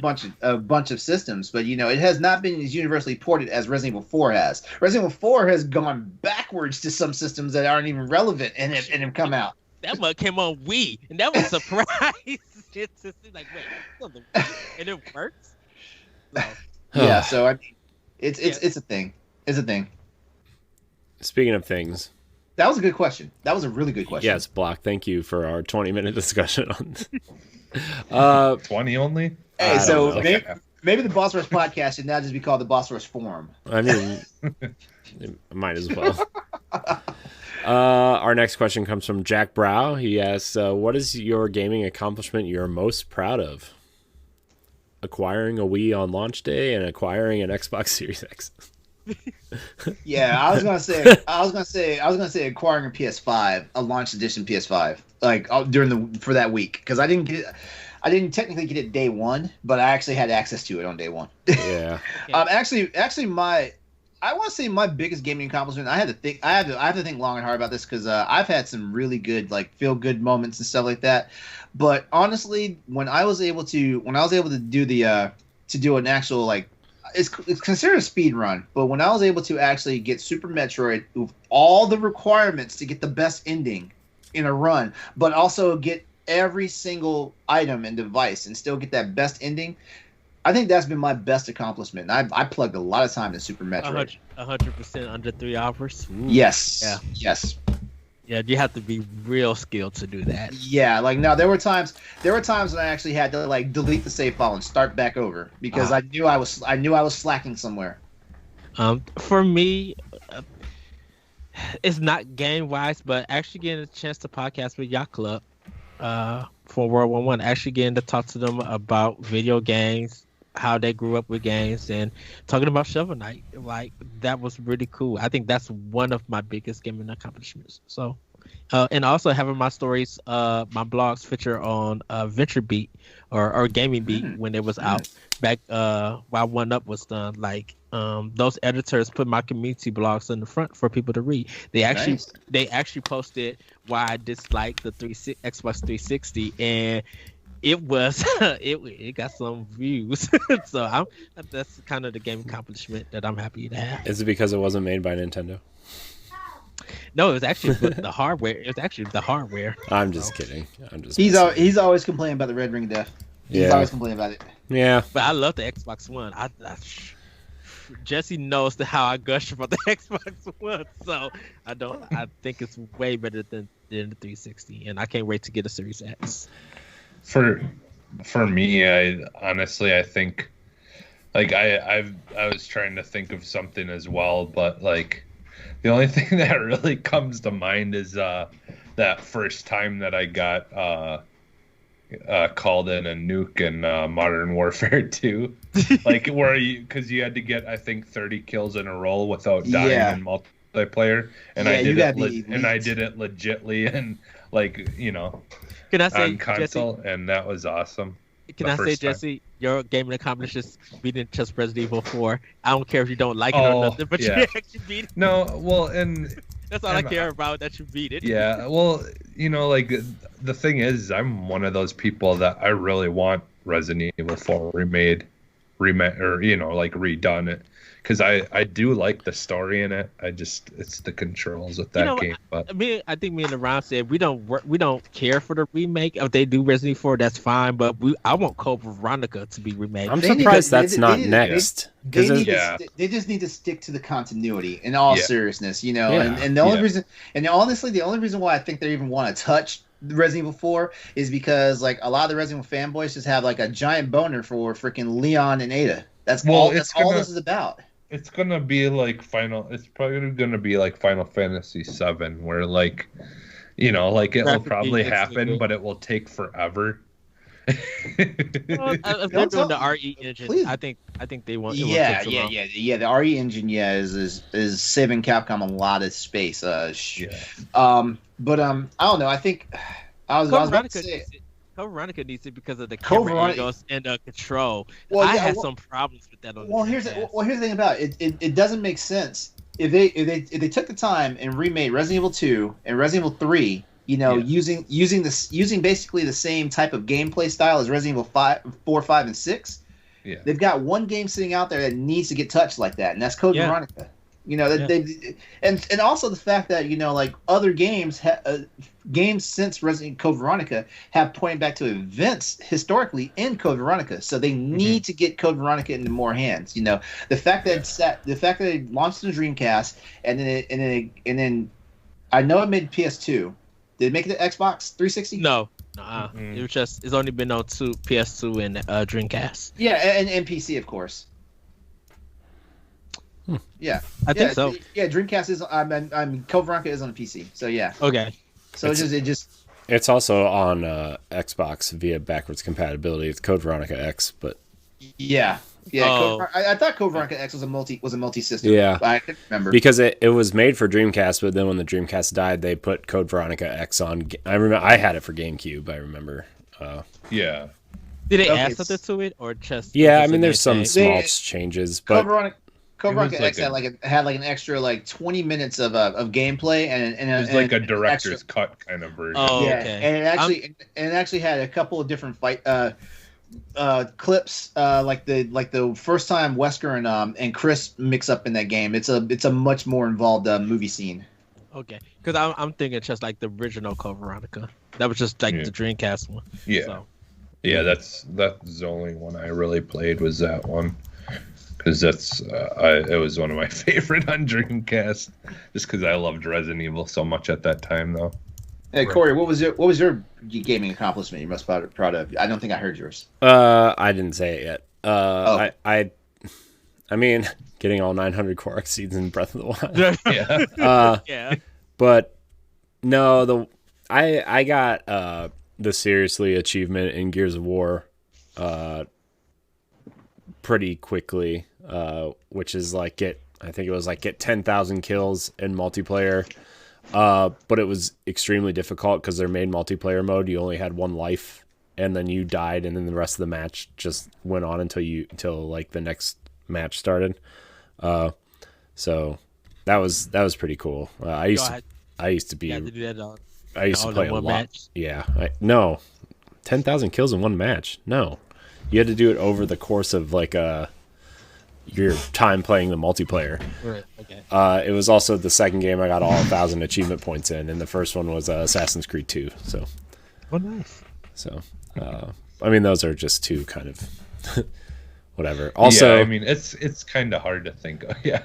bunch of systems, but it has not been as universally ported as Resident Evil 4 has. Resident Evil 4 has gone backwards to some systems that aren't even relevant and have come out. That one came on Wii, and that was a surprise. It's like, wait, and it works. So I mean, it's a thing. It's a thing. Speaking of things. That was a good question. That was a really good question. Yes, Block. Thank you for our 20-minute discussion on this. 20 only? Hey, so maybe the Boss Rush podcast should now just be called the Boss Rush Forum. I mean, it might as well. Our next question comes from Jack Brow. He asks, what is your gaming accomplishment you're most proud of? Acquiring a Wii on launch day and acquiring an Xbox Series X. Yeah, I was gonna say acquiring a PS5, a launch edition PS5, like for that week, because I didn't technically get it day one, but I actually had access to it on day one. Yeah. Actually, I want to say my biggest gaming accomplishment. I have to think long and hard about this because I've had some really good feel good moments and stuff like that. But honestly, when I was able to do an actual it's considered a speed run, but when I was able to actually get Super Metroid with all the requirements to get the best ending in a run, but also get every single item and device and still get that best ending, I think that's been my best accomplishment. I plugged a lot of time in Super Metroid. 100% under 3 hours. Ooh. Yes. Yeah. Yes. Yeah, you have to be real skilled to do that. Yeah, there were times when I actually had to delete the save file and start back over because I knew I was slacking somewhere. For me, it's not game wise, but actually getting a chance to podcast with Yacht Club for World War One, actually getting to talk to them about video games, how they grew up with games, and talking about Shovel Knight. That was really cool. I think that's one of my biggest gaming accomplishments. So, and also having my stories, my blogs feature on Venture Beat or Gaming Beat when it was out back while One Up was done. Those editors put my community blogs in the front for people to read. They actually posted why I dislike the Xbox 360, and it was it got some views. So that's kind of the game accomplishment that I'm happy to have. Is it because it wasn't made by Nintendo? No, it was actually the hardware. It was actually the hardware. I'm just kidding. He's always complaining about the Red Ring of Death. He's always complaining about it. Yeah. But I love the Xbox One. Jesse knows how I gush about the Xbox One, so I think it's way better than the 360, and I can't wait to get a Series X. For me, I honestly think Like I was trying to think of something as well, but like the only thing that really comes to mind is that first time that I got called in a nuke in Modern Warfare 2, like where because you had to get I think 30 kills in a row without dying in multiplayer, and I did it legitly and like Can I say, on console, Jesse, and that was awesome. Can I say, Jesse, your gaming accomplishment is beating just Resident Evil 4. I don't care if you don't like it or nothing, but you actually beat it. No, well, and that's all I care about, that you beat it. Yeah, well, like the thing is, I'm one of those people that I really want Resident Evil 4 remade, or like redone it, because I do like the story in it. It's the controls with that game. But I think me and LeRon said we don't care for the remake. If they do Resident Evil 4, that's fine. But I want Code Veronica to be remade. I'm surprised that's not next. They just need to stick to the continuity. In all seriousness, and the only reason, and honestly, the only reason why I think they even want to touch Resident Evil 4 is because like a lot of the Resident Evil fanboys just have like a giant boner for freaking Leon and Ada. That's all this is about. It's gonna be like It's probably gonna be like Final Fantasy VII, where like, like it will probably happen, but it will take forever. If they're doing the RE engine, please. I think they want. Yeah. The RE engine, is saving Capcom a lot of space. But I don't know. I think I was about to say. Code Veronica needs it because of the camera angles and the control. Well, I had some problems with that. Here's the thing about it. It doesn't make sense if they took the time and remade Resident Evil 2 and Resident Evil 3. Using basically the same type of gameplay style as Resident Evil 4, 5, and 6. Yeah. They've got one game sitting out there that needs to get touched like that, and that's Code Veronica. And also the fact that like other games games since Resident Code Veronica have pointed back to events historically in Code Veronica, so they need to get Code Veronica into more hands. The fact that it launched in the Dreamcast and then I know it made PS2. Did it make it to Xbox 360? No. It's only been on PS2 and Dreamcast. Yeah, and PC of course. Yeah, I think so. Yeah, Dreamcast is. Code Veronica is on the PC. So yeah. Okay. So it's also on Xbox via backwards compatibility. It's Code Veronica X, but yeah. I thought Code Veronica X was a multi-system. Yeah, I couldn't remember because it was made for Dreamcast, but then when the Dreamcast died, they put Code Veronica X on. I remember I had it for GameCube. I remember. Yeah. Did they add something to it or just? Yeah, I mean, there's some small changes, but Code Veronica X had like an extra like 20 minutes of gameplay and it was like a director's cut kind of version. Oh, yeah, okay. And it actually had a couple of different fight clips, like the first time Wesker and Chris mix up in that game. It's a much more involved movie scene. Okay, because I'm thinking just like the original Code Veronica. That was just like the Dreamcast one. Yeah, so. Yeah, that's the only one I really played was that one. Because it was one of my favorite on Dreamcast, just because I loved Resident Evil so much at that time, though. Hey Corey, what was your gaming accomplishment you're most proud of? I don't think I heard yours. I didn't say it yet. I mean, getting all 900 Korok seeds in Breath of the Wild. Yeah. But no, I got the Seriously achievement in Gears of War pretty quickly, which is like get 10,000 kills in multiplayer. But it was extremely difficult because their main multiplayer mode, you only had one life, and then you died, and then the rest of the match just went on until like the next match started. So that was pretty cool. I used to play a lot. Match? Yeah, 10,000 kills in one match. No, you had to do it over the course of like your time playing the multiplayer. Right. Okay. It was also the second game I got all 1,000 achievement points in, and the first one was Assassin's Creed 2. So. Oh, nice. So, I mean, those are just two kind of whatever. Also, yeah, I mean, it's kind of hard to think of. Yeah.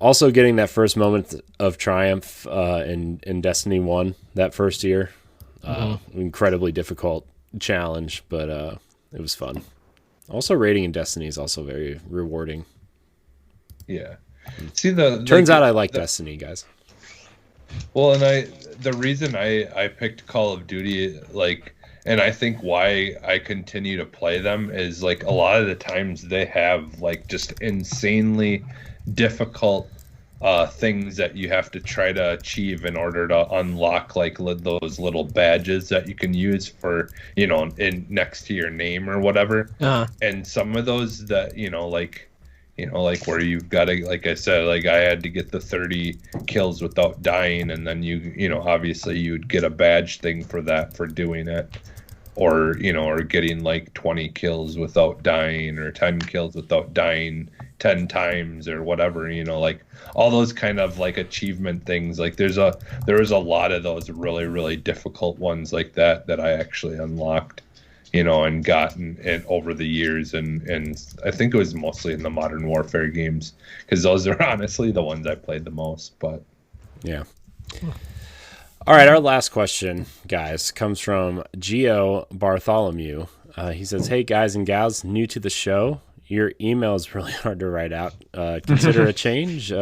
Also, getting that first moment of triumph in Destiny 1 that first year, incredibly difficult challenge, but it was fun. Also, raiding in Destiny is also very rewarding. Yeah. See, the turns out I like Destiny, guys. Well, and the reason I picked Call of Duty, like, and I think why I continue to play them is like a lot of the times they have like just insanely difficult things that you have to try to achieve in order to unlock like those little badges that you can use for, you know, in next to your name or whatever. And some of those that, like where you've got to, like I said, like I had to get the 30 kills without dying, and then obviously you'd get a badge thing for that, for doing it, or getting like 20 kills without dying, or 10 kills without dying 10 times, or whatever, like all those kind of like achievement things. Like there was a lot of those really, really difficult ones like that I actually unlocked, and gotten it over the years, and I think it was mostly in the Modern Warfare games, because those are honestly the ones I played the most. But yeah. All right, our last question, guys, comes from Gio Bartholomew. He says, "Hey guys and gals, new to the show. Your email is really hard to write out. Consider a change.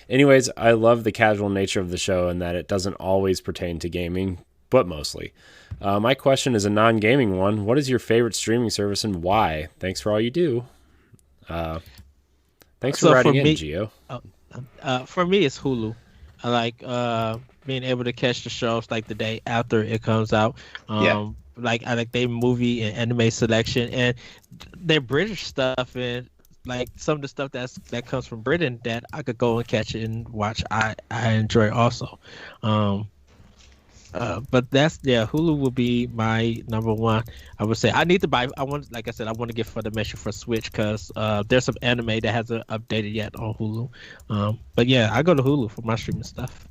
Anyways, I love the casual nature of the show and that it doesn't always pertain to gaming, but mostly. My question is a non-gaming one. What is your favorite streaming service and why? Thanks for all you do." Thanks for writing in, Gio. For me, it's Hulu. I like being able to catch the shows like the day after it comes out. Like I like their movie and anime selection, and their British stuff, and like some of the stuff that comes from Britain that I could go and catch it and watch. I enjoy also. But Hulu will be my number one. I would say I need to buy. Like I said, I want to get Funimation for Switch, because there's some anime that hasn't updated yet on Hulu. But yeah, I go to Hulu for my streaming stuff.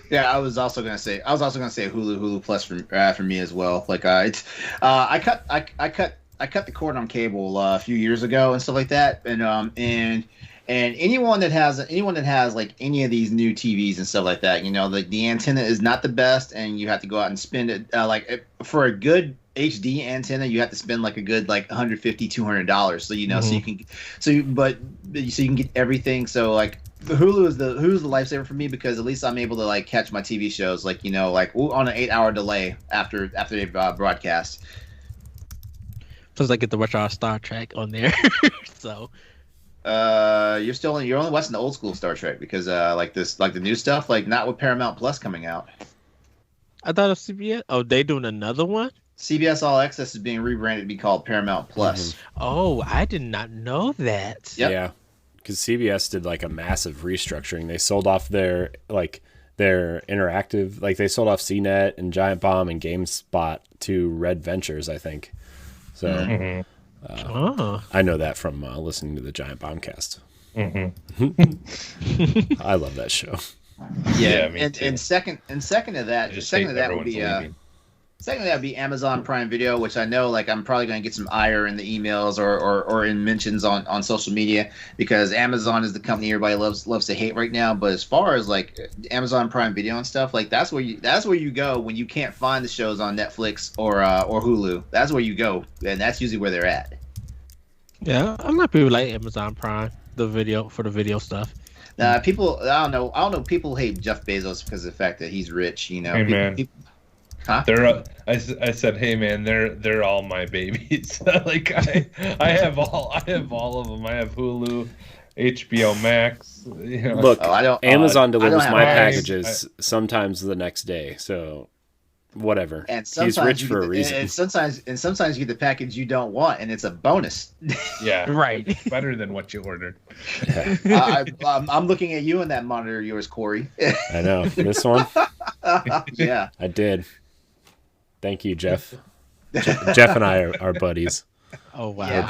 Yeah, I was also gonna say Hulu Plus for me as well. Like I cut the cord on cable a few years ago and stuff like that, and anyone that has like any of these new TVs and stuff like that, like the antenna is not the best, and you have to go out and spend it for a good HD antenna, you have to spend like a good like $150, $200. So you can get everything. So like Hulu's the lifesaver for me, because at least I'm able to like catch my TV shows like on an 8-hour delay after they broadcast. Plus I get to watch our Star Trek on there. So you're only watching the old school Star Trek, because like the new stuff, like not with Paramount Plus coming out. I thought of CBS. Oh, they doing another one? CBS All Access is being rebranded to be called Paramount Plus. Oh, I did not know that. Yep. Yeah, because CBS did like a massive restructuring. They sold off their interactive, like they sold off CNET and Giant Bomb and GameSpot to Red Ventures, I think. So I know that from listening to the Giant Bombcast. I love that show. Yeah, me too. And second to that would be Amazon Prime Video, which I know like I'm probably going to get some ire in the emails or in mentions on social media, because Amazon is the company everybody loves to hate right now. But as far as like Amazon Prime Video and stuff, like that's where you go when you can't find the shows on Netflix or Hulu. That's where you go, and that's usually where they're at. Yeah, I'm not people like Amazon Prime, the video stuff. People, I don't know. People hate Jeff Bezos because of the fact that he's rich. Hey, man. Huh? I said, hey man, they're all my babies. Like I have all of them. I have Hulu, HBO Max. Look, Amazon delivers my packages sometimes the next day, so whatever. And he's rich for a reason. And sometimes you get the package you don't want, and it's a bonus. Yeah, right. It's better than what you ordered. I'm looking at you in that monitor of yours, Corey. I know this one. Yeah, I did. Thank you, Jeff. Jeff and I are buddies. Oh wow! Yeah,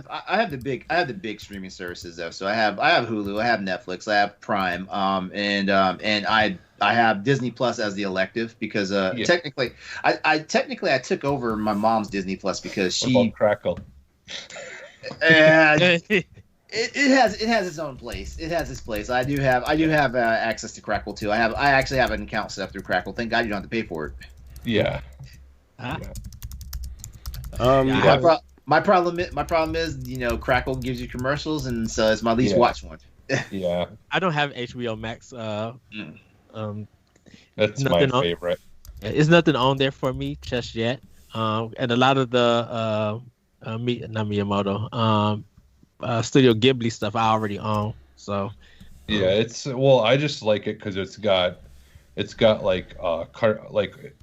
I have the big streaming services though. So I have Hulu, I have Netflix, I have Prime, and I have Disney Plus as the elective, because technically I took over my mom's Disney Plus because she Crackle. It has its own place. It has its place. I do have access to Crackle too. I actually have an account set up through Crackle. Thank God you don't have to pay for it. Yeah. My problem is, Crackle gives you commercials, and so it's my least watched one. Yeah, I don't have HBO Max. that's Nothing my favorite. It's nothing on there for me just yet. And a lot of the not Miyamoto, Studio Ghibli stuff I already own. So Yeah, I just like it because it's got like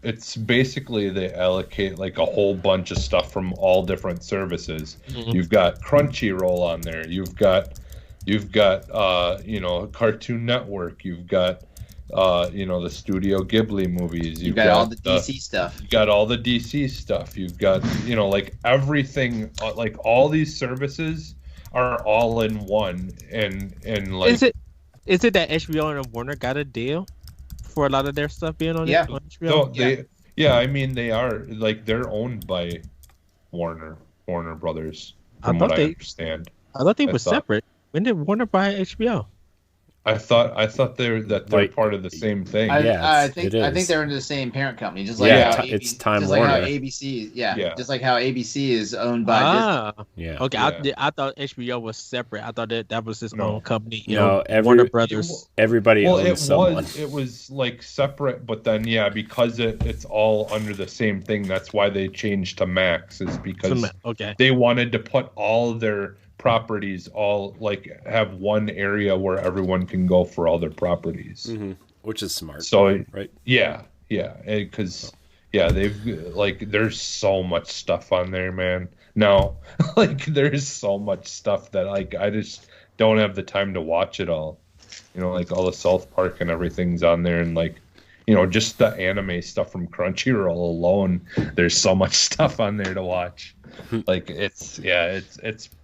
it's basically they allocate like a whole bunch of stuff from all different services. You've got Crunchyroll on there. You've got Cartoon Network. You've got the Studio Ghibli movies. You've got all the DC stuff. You got all the DC stuff. You've got like everything. Like all these services are all in one. And like is it that HBO and Warner got a deal for a lot of their stuff being on HBO? No, I mean they are like they're owned by Warner Brothers. From what I understand. I thought they were separate. When did Warner buy HBO? I thought they're part of the same thing. I think they're under the same parent company, just like it's Time just Warner. like how ABC, just like how ABC is owned by Disney. Yeah. Okay, yeah. I thought HBO was separate. I thought that was his own company. Warner Brothers. Everybody owns someone. It was like separate, but then because it's all under the same thing. That's why they changed to Max, is because they wanted to put all their properties all like have one area where everyone can go for all their properties, which is smart. So right, because they've like there's so much stuff on there, man. Now like there's so much stuff that like I just don't have the time to watch it all. Like all the South Park and everything's on there, and like just the anime stuff from Crunchyroll alone. There's so much stuff on there to watch. Like it's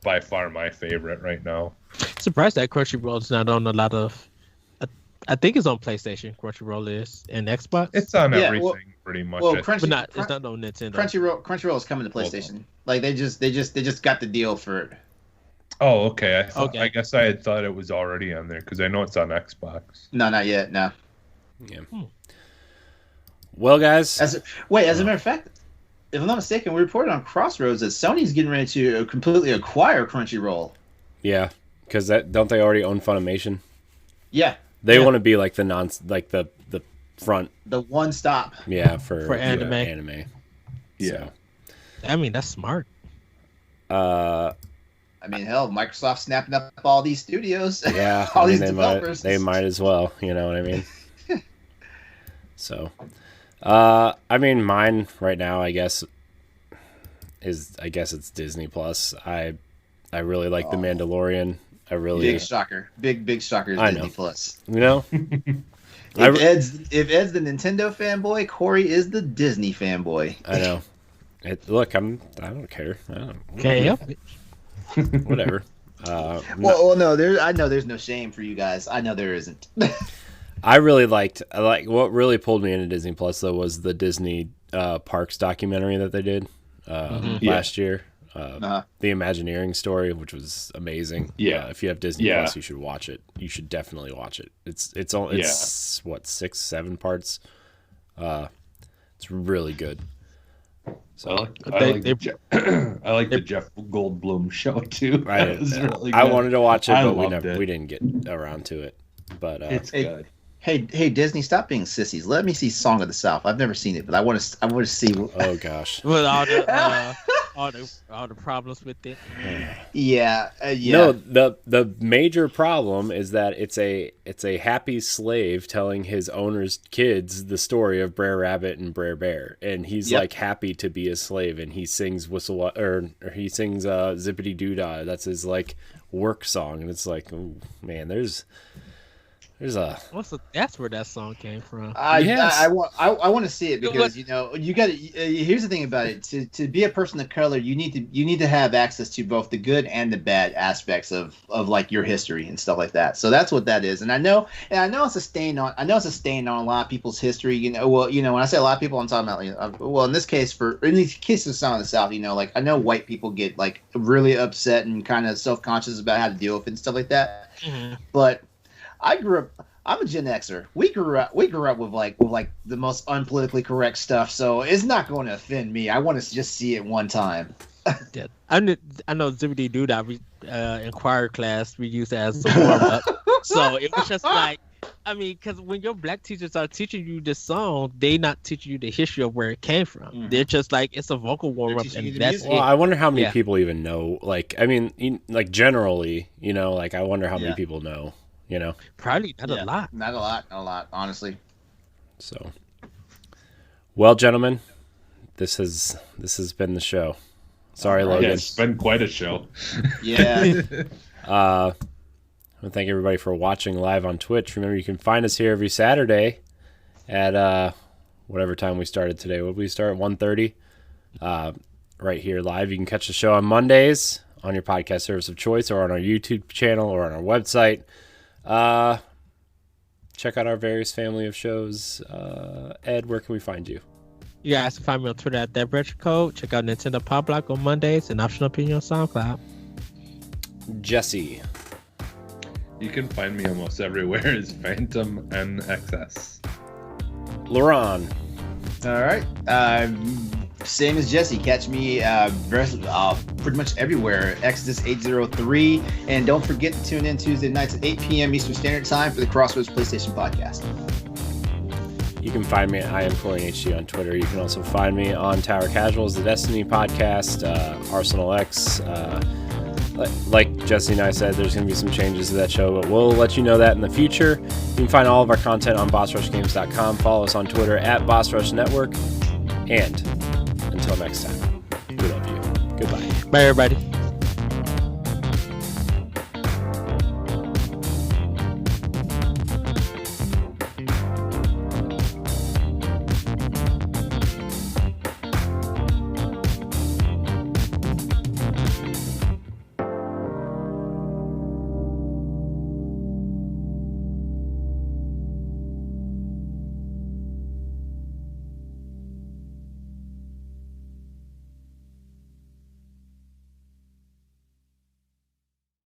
by far my favorite right now. Surprised that Crunchyroll is not on a lot of. I think it's on PlayStation. Crunchyroll is and Xbox. It's on everything pretty much. Well, it's not on Nintendo. Crunchyroll is coming to PlayStation. Like they just got the deal for it. Oh, okay. I guess I had thought it was already on there because I know it's on Xbox. No, not yet. No. Yeah. Well, guys. As a matter of fact, if I'm not mistaken, we reported on Crossroads that Sony's getting ready to completely acquire Crunchyroll. Yeah, because don't they already own Funimation? Yeah. They want to be like the front, the one stop. Yeah, for anime. Yeah. So. I mean, that's smart. I mean, hell, Microsoft snapping up all these studios. Yeah, all these developers. They might as well. You know what I mean? So, I mean, mine right now, I guess it's Disney Plus. I really like The Mandalorian. Big shocker. Big shocker is Disney Plus. If Ed's the Nintendo fanboy, Corey is the Disney fanboy. I know. I don't care. Can't help it. Whatever. No, I know there's no shame for you guys. I know there isn't. I like what really pulled me into Disney Plus though was the Disney Parks documentary that they did last year. The Imagineering story, which was amazing. Yeah. If you have Disney Plus, you should watch it. You should definitely watch it. It's what 6-7 parts. It's really good. So I like the Jeff Goldblum show too. Right. Was really good. I wanted to watch it, but we didn't get around to it. But it's good. Hey, Disney, stop being sissies. Let me see Song of the South. I've never seen it, but I want to see. Oh gosh. With all the problems with it. Yeah. No, the major problem is that it's a happy slave telling his owner's kids the story of Brer Rabbit and Brer Bear, and he's like happy to be a slave, and he sings Zippity Doo Dah. That's his like work song, and it's like, oh, man, there's that's where that song came from. I want to see it because you got to. Here's the thing about it: to be a person of color, you need to have access to both the good and the bad aspects of like your history and stuff like that. So that's what that is. And I know it's a stain on a lot of people's history. When I say a lot of people, I'm talking about in this case of Song of the South, like I know white people get like really upset and kind of self-conscious about how to deal with it and stuff like that. Mm-hmm. But I'm a Gen Xer. We grew up with like the most unpolitically correct stuff, so it's not going to offend me. I want to just see it one time. Yeah. I know Zippity Doodah, we inquiry class we used as a warm up. So it was just like, I mean, because when your black teachers are teaching you this song, they not teaching you the history of where it came from. They're just like, it's a vocal warm up, and that's it. Well, I wonder how many people even know. Like, I mean, like generally, like I wonder how many people know. Probably not a lot. Not a lot, honestly. So, well, gentlemen, this has been the show. Sorry, Logan. Yeah, it's been quite a show. Yeah. I want to thank everybody for watching live on Twitch. Remember, you can find us here every Saturday at whatever time we started today. What did we start at 1:30? Right here live. You can catch the show on Mondays on your podcast service of choice, or on our YouTube channel, or on our website. Check out our various family of shows. Ed, where can we find you? You guys can find me on Twitter at ThatBretcherCode. Check out Nintendo Pop Block on Mondays and Optional Opinion on SoundCloud. Jesse. You can find me almost everywhere as Phantom NXS. LeRon. All right. Same as Jesse. Catch me pretty much everywhere. Exodus 803. And don't forget to tune in Tuesday nights at 8 p.m. Eastern Standard Time for the Crossroads PlayStation Podcast. You can find me at IamCoinHD on Twitter. You can also find me on Tower Casuals, the Destiny podcast, Arsenal X. Like Jesse and I said, there's going to be some changes to that show, but we'll let you know that in the future. You can find all of our content on BossRushGames.com. Follow us on Twitter at BossRushNetwork. And until next time, we love you. Goodbye. Bye, everybody.